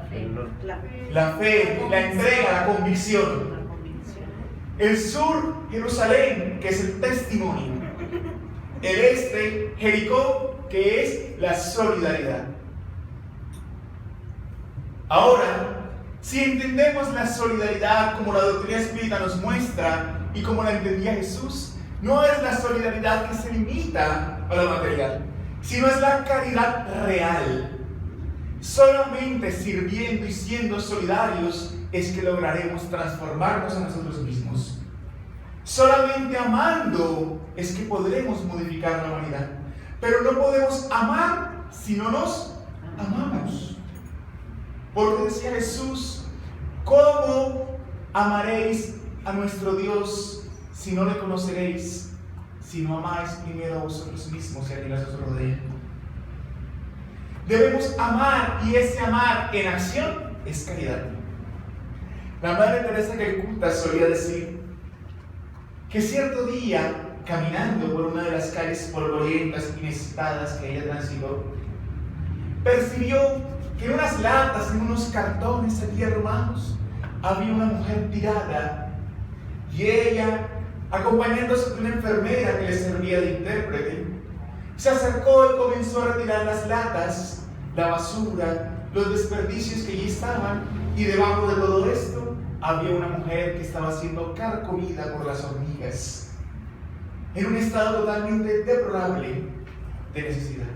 fe, la entrega, la convicción. El sur, Jerusalén, que es el testimonio. El este, Jericó, que es la solidaridad. Ahora, si entendemos la solidaridad como la doctrina espírita nos muestra y como la entendía Jesús, no es la solidaridad que se limita a lo material, sino es la caridad real. Solamente sirviendo y siendo solidarios es que lograremos transformarnos a nosotros mismos. Solamente amando es que podremos modificar la humanidad. Pero no podemos amar si no nos amamos. Porque decía Jesús: ¿cómo amaréis a nuestro Dios si no le conoceréis? Si no amáis primero a vosotros mismos y a quienes os rodean. Debemos amar, y ese amar en acción es caridad. La Madre Teresa de Calcuta solía decir que cierto día, caminando por una de las calles polvorientas y necesitadas que ella transitó, percibió que en unas latas, en unos cartones allí arrumados, había una mujer tirada, y ella, acompañándose de una enfermera que le servía de intérprete, se acercó y comenzó a retirar las latas, la basura, los desperdicios que allí estaban, y debajo de todo esto había una mujer que estaba siendo carcomida por las hormigas, en un estado totalmente deplorable de necesidad.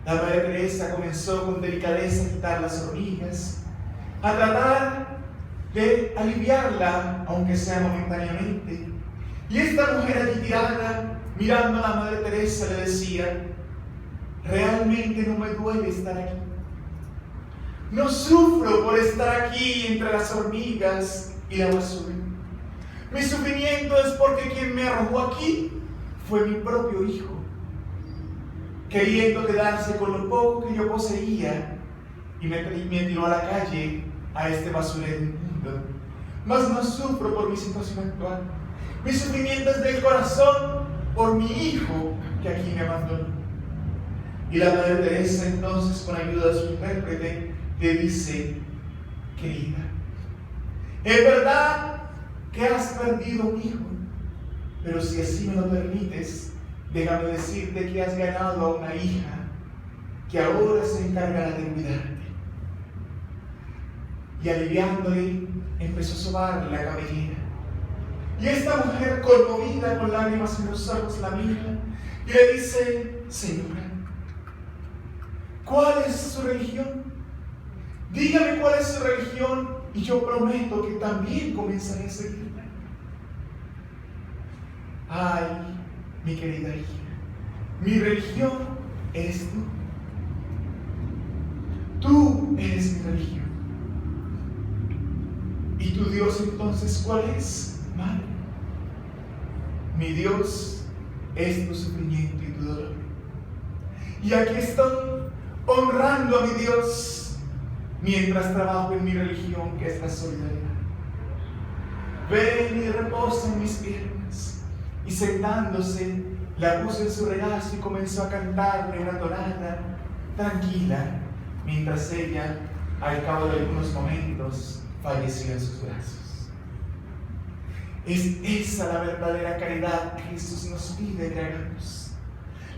La Madre Teresa comenzó con delicadeza a quitar las hormigas, a tratar de aliviarla, aunque sea momentáneamente. Y esta mujer allí tirada, mirando a la Madre Teresa, le decía: realmente no me duele estar aquí. No sufro por estar aquí entre las hormigas y la basura. Mi sufrimiento es porque quien me arrojó aquí fue mi propio hijo, queriendo quedarse con lo poco que yo poseía, y me tiró a la calle, a este basurero inmundo. Mas no sufro por mi situación actual. Mi sufrimiento es del corazón por mi hijo que aquí me abandonó. Y la Madre Teresa entonces, con ayuda de su intérprete, le dice: querida, es verdad que has perdido un hijo, pero si así me lo permites, déjame decirte que has ganado a una hija que ahora se encargará de cuidarte. Y aliviándole, empezó a sobarle la cabellera. Y esta mujer, conmovida, con lágrimas en los ojos, la mira y le dice: señora, ¿cuál es su religión? Dígame cuál es su religión y yo prometo que también comenzaré a seguirla. Ay, mi querida hija, mi religión eres tú. Tú eres mi religión. ¿Y tu Dios entonces cuál es, madre? Mi Dios es tu sufrimiento y tu dolor. Y aquí estoy honrando a mi Dios mientras trabajo en mi religión, que es la solidaridad. Ven y reposa en mis piernas. Y sentándose, la puso en su regazo y comenzó a cantarle una tonada tranquila, mientras ella, al cabo de algunos momentos, falleció en sus brazos. Es esa la verdadera caridad que Jesús nos pide que hagamos.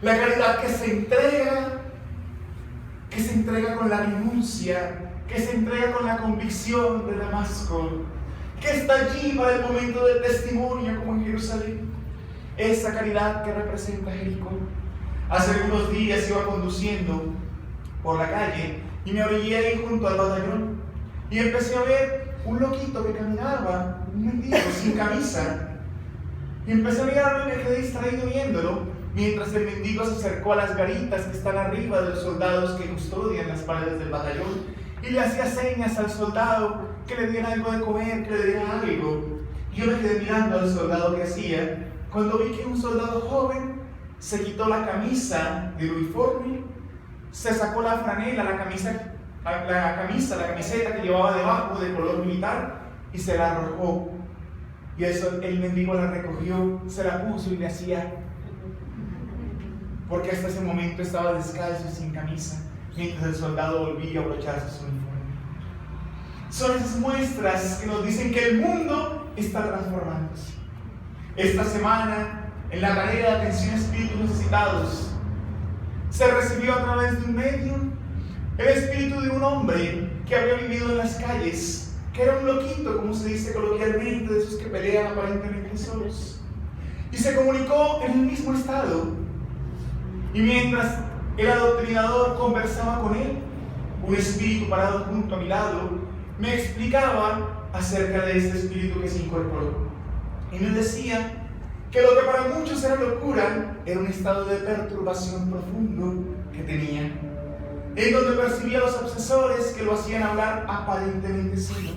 La caridad que se entrega con la renuncia, que se entrega con la convicción de Damasco, que está allí para el momento del testimonio, como en Jerusalén. Esa caridad que representa Jericó. Hace algunos días iba conduciendo por la calle y me orillé ahí junto al batallón y empecé a ver un loquito que caminaba, un mendigo sin camisa, y empecé a mirarlo y me quedé distraído viéndolo mientras el mendigo se acercó a las garitas que están arriba de los soldados que custodian las paredes del batallón y le hacía señas al soldado que le diera algo de comer, que le diera algo. Yo me quedé mirando al soldado que hacía cuando vi que un soldado joven se quitó la camisa del uniforme, se sacó la franela, la camiseta que llevaba debajo de color militar y se la arrojó. Y eso, el mendigo la recogió, se la puso y le hacía, porque hasta ese momento estaba descalzo y sin camisa, mientras el soldado volvía a abrocharse su uniforme. Son esas muestras que nos dicen que el mundo está transformándose. Esta semana, en la tarea de atención a espíritus necesitados, se recibió a través de un medio el espíritu de un hombre que había vivido en las calles, que era un loquito, como se dice coloquialmente, de esos que pelean aparentemente solos, y se comunicó en el mismo estado. Y mientras el adoctrinador conversaba con él, un espíritu parado junto a mi lado me explicaba acerca de este espíritu que se incorporó. Y me decía que lo que para muchos era locura era un estado de perturbación profundo que tenía, en donde percibía los obsesores que lo hacían hablar aparentemente solo,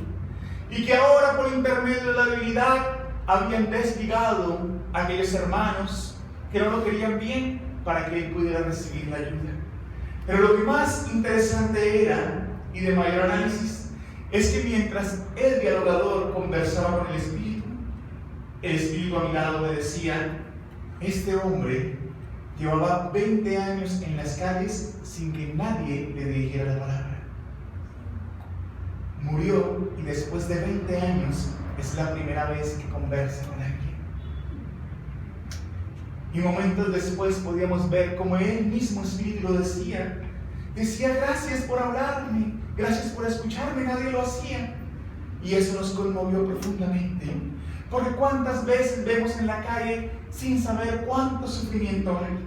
y que ahora, por intermedio de la debilidad, habían desligado a aquellos hermanos que no lo querían bien para que él pudiera recibir la ayuda. Pero lo que más interesante era, y de mayor análisis, es que mientras el dialogador conversaba con el espíritu a mi lado me decía: este hombre llevaba 20 años en las calles sin que nadie le dirigiera la palabra. Murió y después de 20 años es la primera vez que conversa con alguien. Y momentos después podíamos ver como él mismo espíritu lo decía. Decía: gracias por hablarme, gracias por escucharme, nadie lo hacía. Y eso nos conmovió profundamente, porque cuántas veces vemos en la calle sin saber cuánto sufrimiento hay,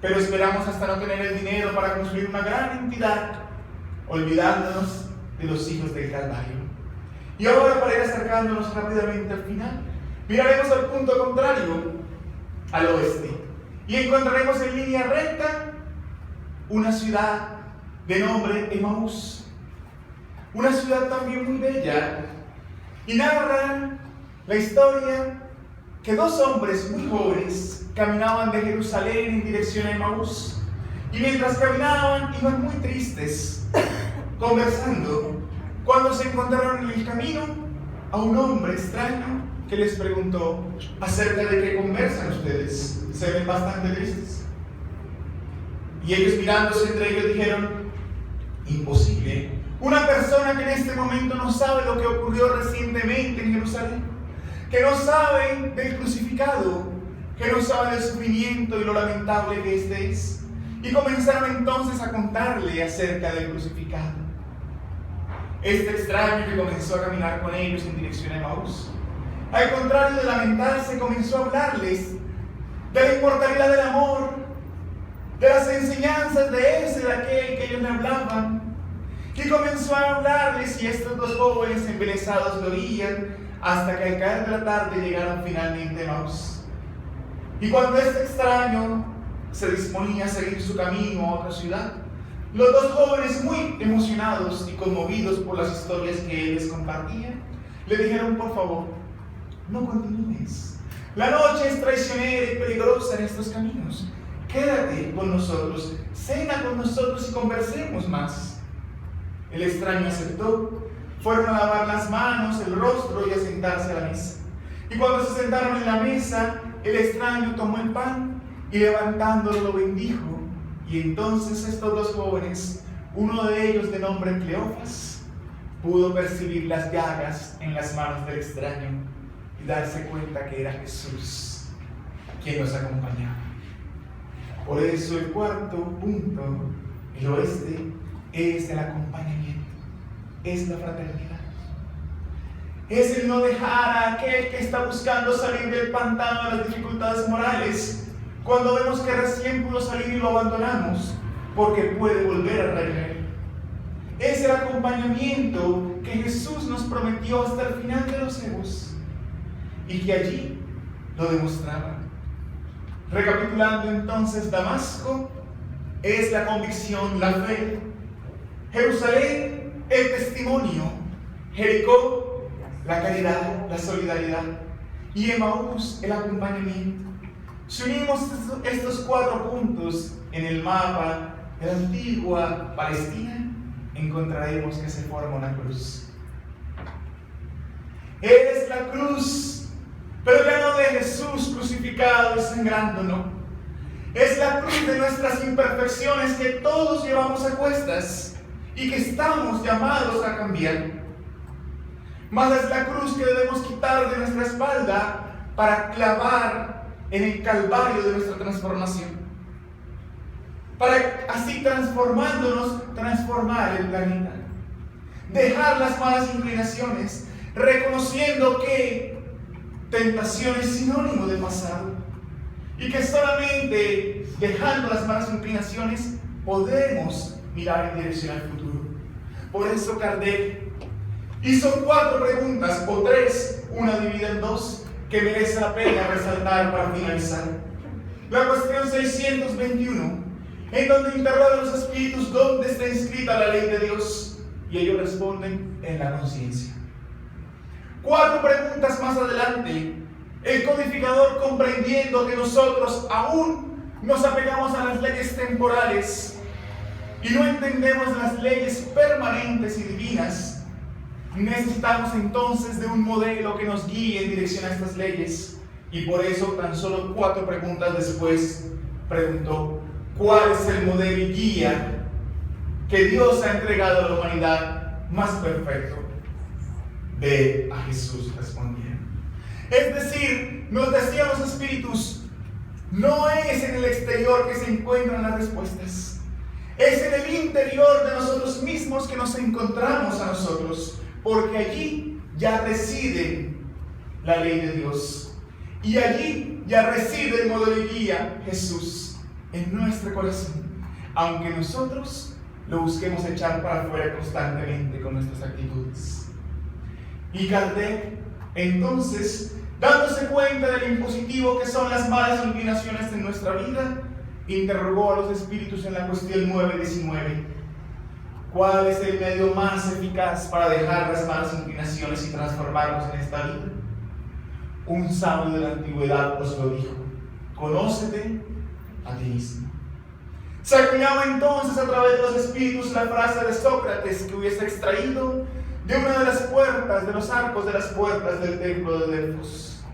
pero esperamos hasta no tener el dinero para construir una gran entidad, olvidándonos de los hijos del Calvario. Y ahora, para ir acercándonos rápidamente al final, miraremos al punto contrario, al oeste, y encontraremos en línea recta una ciudad de nombre Emaús, una ciudad también muy bella, y narra la historia que dos hombres muy jóvenes caminaban de Jerusalén en dirección a Emaús, y mientras caminaban iban muy tristes, conversando, cuando se encontraron en el camino a un hombre extraño que les preguntó acerca de qué conversan ustedes. Se ven bastante tristes. Y ellos mirándose entre ellos dijeron: imposible. Una persona que en este momento no sabe lo que ocurrió recientemente en Jerusalén, que no sabe del crucificado, que no sabe del sufrimiento y lo lamentable que este es. Y comenzaron entonces a contarle acerca del crucificado. Este extraño que comenzó a caminar con ellos en dirección a Emaús, al contrario de lamentarse, comenzó a hablarles de la inmortalidad del amor, de las enseñanzas de ese, de aquel que ellos le hablaban. Y comenzó a hablarles, y estos dos jóvenes embelesados lo oían, hasta que al caer de la tarde llegaron finalmente a Emaús. Y cuando este extraño se disponía a seguir su camino a otra ciudad, los dos jóvenes, muy emocionados y conmovidos por las historias que él les compartía, le dijeron: por favor, no continúes. La noche es traicionera y peligrosa en estos caminos. Quédate con nosotros, cena con nosotros y conversemos más. El extraño aceptó. Fueron a lavar las manos, el rostro y a sentarse a la mesa. Y cuando se sentaron en la mesa, el extraño tomó el pan y levantándolo lo bendijo. Y entonces estos dos jóvenes, uno de ellos de nombre Cleofas, pudo percibir las llagas en las manos del extraño y darse cuenta que era Jesús quien los acompañaba. Por eso el cuarto punto, el oeste, es el acompañamiento, es la fraternidad. Es el no dejar a aquel que está buscando salir del pantano de las dificultades morales, cuando vemos que recién pudo salir y lo abandonamos, porque puede volver a recaer. Es el acompañamiento que Jesús nos prometió hasta el final de los tiempos y que allí lo demostraba. Recapitulando entonces, Damasco es la convicción, la fe; Jerusalén, el testimonio; Jericó, la caridad, la solidaridad; y Emaús, el acompañamiento. Si unimos estos 4 puntos en el mapa de la antigua Palestina, encontraremos que se forma una cruz. Es la cruz, pero ya no de Jesús crucificado y sangrando, no. Es la cruz de nuestras imperfecciones que todos llevamos a cuestas y que estamos llamados a cambiar. Mas es la cruz que debemos quitar de nuestra espalda para clavar en el calvario de nuestra transformación, para así transformándonos, transformar el planeta, dejar las malas inclinaciones, reconociendo que tentación es sinónimo de pasado y que solamente dejando las malas inclinaciones podemos mirar en dirección al futuro. Por eso Kardec hizo 4 preguntas, o 3, una dividida en 2, que merece la pena resaltar para finalizar. La cuestión 621, en donde interroga a los espíritus dónde está inscrita la ley de Dios, y ellos responden: en la conciencia. 4 preguntas más adelante, el codificador, comprendiendo que nosotros aún nos apegamos a las leyes temporales y no entendemos las leyes permanentes y divinas, necesitamos entonces de un modelo que nos guíe en dirección a estas leyes. Y por eso, tan solo 4 preguntas después, preguntó: ¿cuál es el modelo y guía que Dios ha entregado a la humanidad más perfecto? Ve a Jesús, respondieron. Es decir, nos decían los espíritus, no es en el exterior que se encuentran las respuestas, es en el interior de nosotros mismos que nos encontramos a nosotros, porque allí ya reside la ley de Dios y allí ya reside el modelo y guía, Jesús, en nuestro corazón, aunque nosotros lo busquemos echar para afuera constantemente con nuestras actitudes. Y Kardec, entonces, dándose cuenta del impositivo que son las malas inclinaciones en nuestra vida, interrogó a los espíritus en la cuestión 919. ¿Cuál es el medio más eficaz para dejar las malas inclinaciones y transformarnos en esta vida? Un sabio de la antigüedad os lo dijo: conócete a ti mismo. Se acuñaba entonces a través de los espíritus la frase de Sócrates que hubiese extraído de una de las puertas, de los arcos de las puertas del templo de Delfos.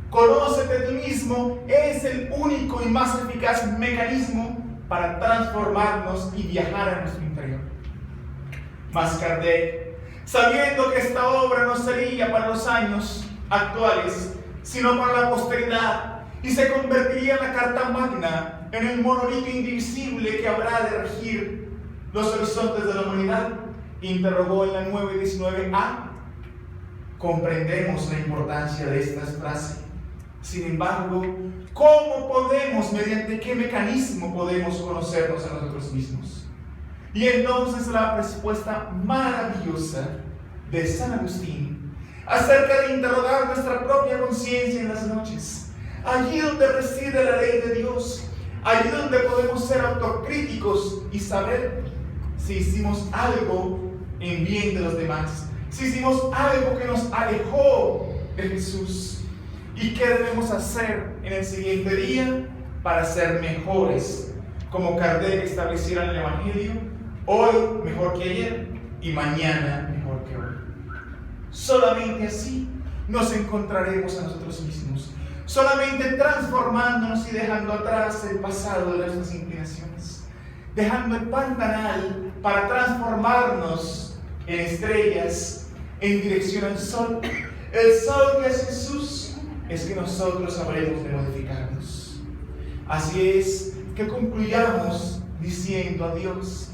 Conócete a ti mismo es el único y más eficaz mecanismo para transformarnos y viajar a nuestro interior. Mas Kardec, sabiendo que esta obra no sería para los años actuales, sino para la posteridad, y se convertiría en la Carta Magna, en el monolito indivisible que habrá de regir los horizontes de la humanidad, interrogó en la 919A. Comprendemos la importancia de esta frase. Sin embargo, ¿cómo podemos, mediante qué mecanismo podemos conocernos a nosotros mismos? Y entonces la respuesta maravillosa de San Agustín acerca de interrogar nuestra propia conciencia en las noches, allí donde reside la ley de Dios, allí donde podemos ser autocríticos y saber si hicimos algo en bien de los demás, si hicimos algo que nos alejó de Jesús, y qué debemos hacer en el siguiente día para ser mejores, como Kardec estableciera en el Evangelio: hoy mejor que ayer y mañana mejor que hoy. Solamente así nos encontraremos a nosotros mismos, solamente transformándonos y dejando atrás el pasado de nuestras inclinaciones, dejando el pantanal para transformarnos en estrellas en dirección al sol. El sol que es Jesús, es que nosotros habremos de modificarnos. Así es que concluyamos diciendo a Dios: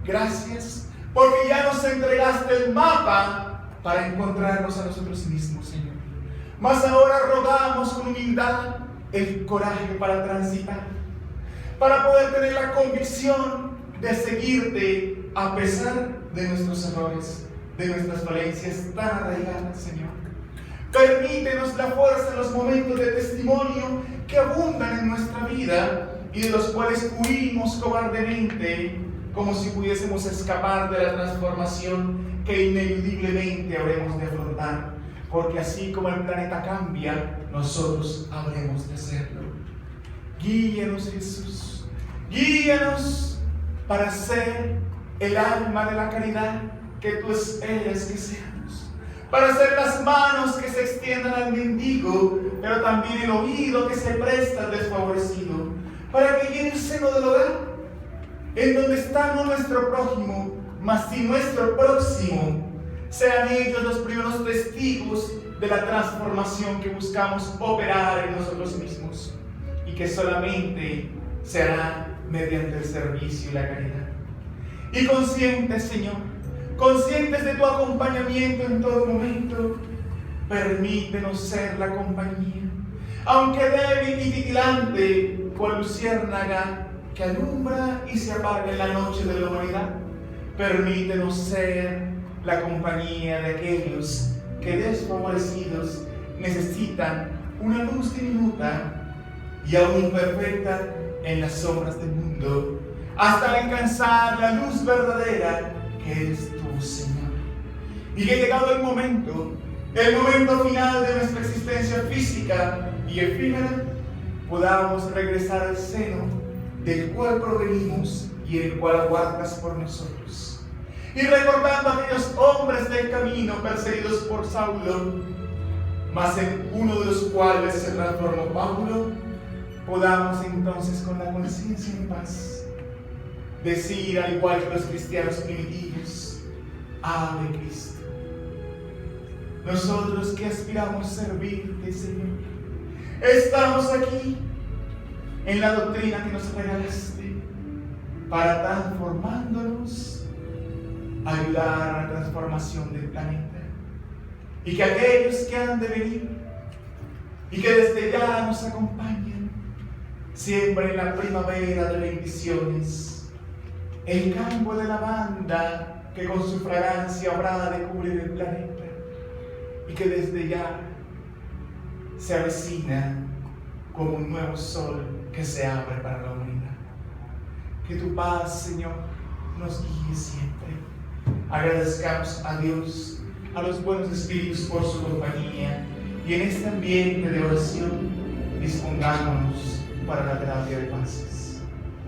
gracias, porque ya nos entregaste el mapa para encontrarnos a nosotros mismos, Señor. Mas ahora rogamos con humildad el coraje para transitar, para poder tener la convicción de seguirte a pesar de nuestros errores, de nuestras falencias tan arraigadas, Señor. Permítenos la fuerza en los momentos de testimonio que abundan en nuestra vida y de los cuales huimos cobardemente, como si pudiésemos escapar de la transformación que ineludiblemente habremos de afrontar, porque así como el planeta cambia, nosotros habremos de hacerlo. Guíanos, Jesús, guíanos para ser el alma de la caridad que tú esperas que seamos, para ser las manos que se extiendan al mendigo, pero también el oído que se presta al desfavorecido, para que en el seno del hogar, en donde está no nuestro prójimo, mas sí nuestro próximo, sean ellos los primeros testigos de la transformación que buscamos operar en nosotros mismos, y que solamente se hará mediante el servicio y la caridad. Y conscientes, Señor, conscientes de tu acompañamiento en todo momento, permítenos ser la compañía, aunque débil y titilante, cual luciérnaga que alumbra y se apaga en la noche de la humanidad. Permítenos ser la compañía de aquellos que desfavorecidos necesitan una luz diminuta y aún imperfecta en las sombras del mundo, hasta alcanzar la luz verdadera que eres tú, Señor. Y que llegado el momento final de nuestra existencia física y efímera, podamos regresar al seno del cual provenimos y el cual aguardas por nosotros. Y recordando a aquellos hombres del camino perseguidos por Saulo, mas en uno de los cuales se transformó Pablo, podamos entonces con la conciencia en paz decir, al igual que los cristianos primitivos: Ave Cristo. Nosotros que aspiramos a servirte, Señor, estamos aquí en la doctrina que nos regalaste para, transformándonos, ayudar a la transformación del planeta, y que aquellos que han de venir y que desde ya nos acompañan siembren la primavera de bendiciones, el campo de lavanda que con su fragancia habrá de cubrir el planeta, y que desde ya se avecina como un nuevo sol que se abre para la humanidad. Que tu paz, Señor, nos guíe siempre. Agradezcamos a Dios, a los buenos espíritus por su compañía, y en este ambiente de oración dispongámonos para la terapia de paces.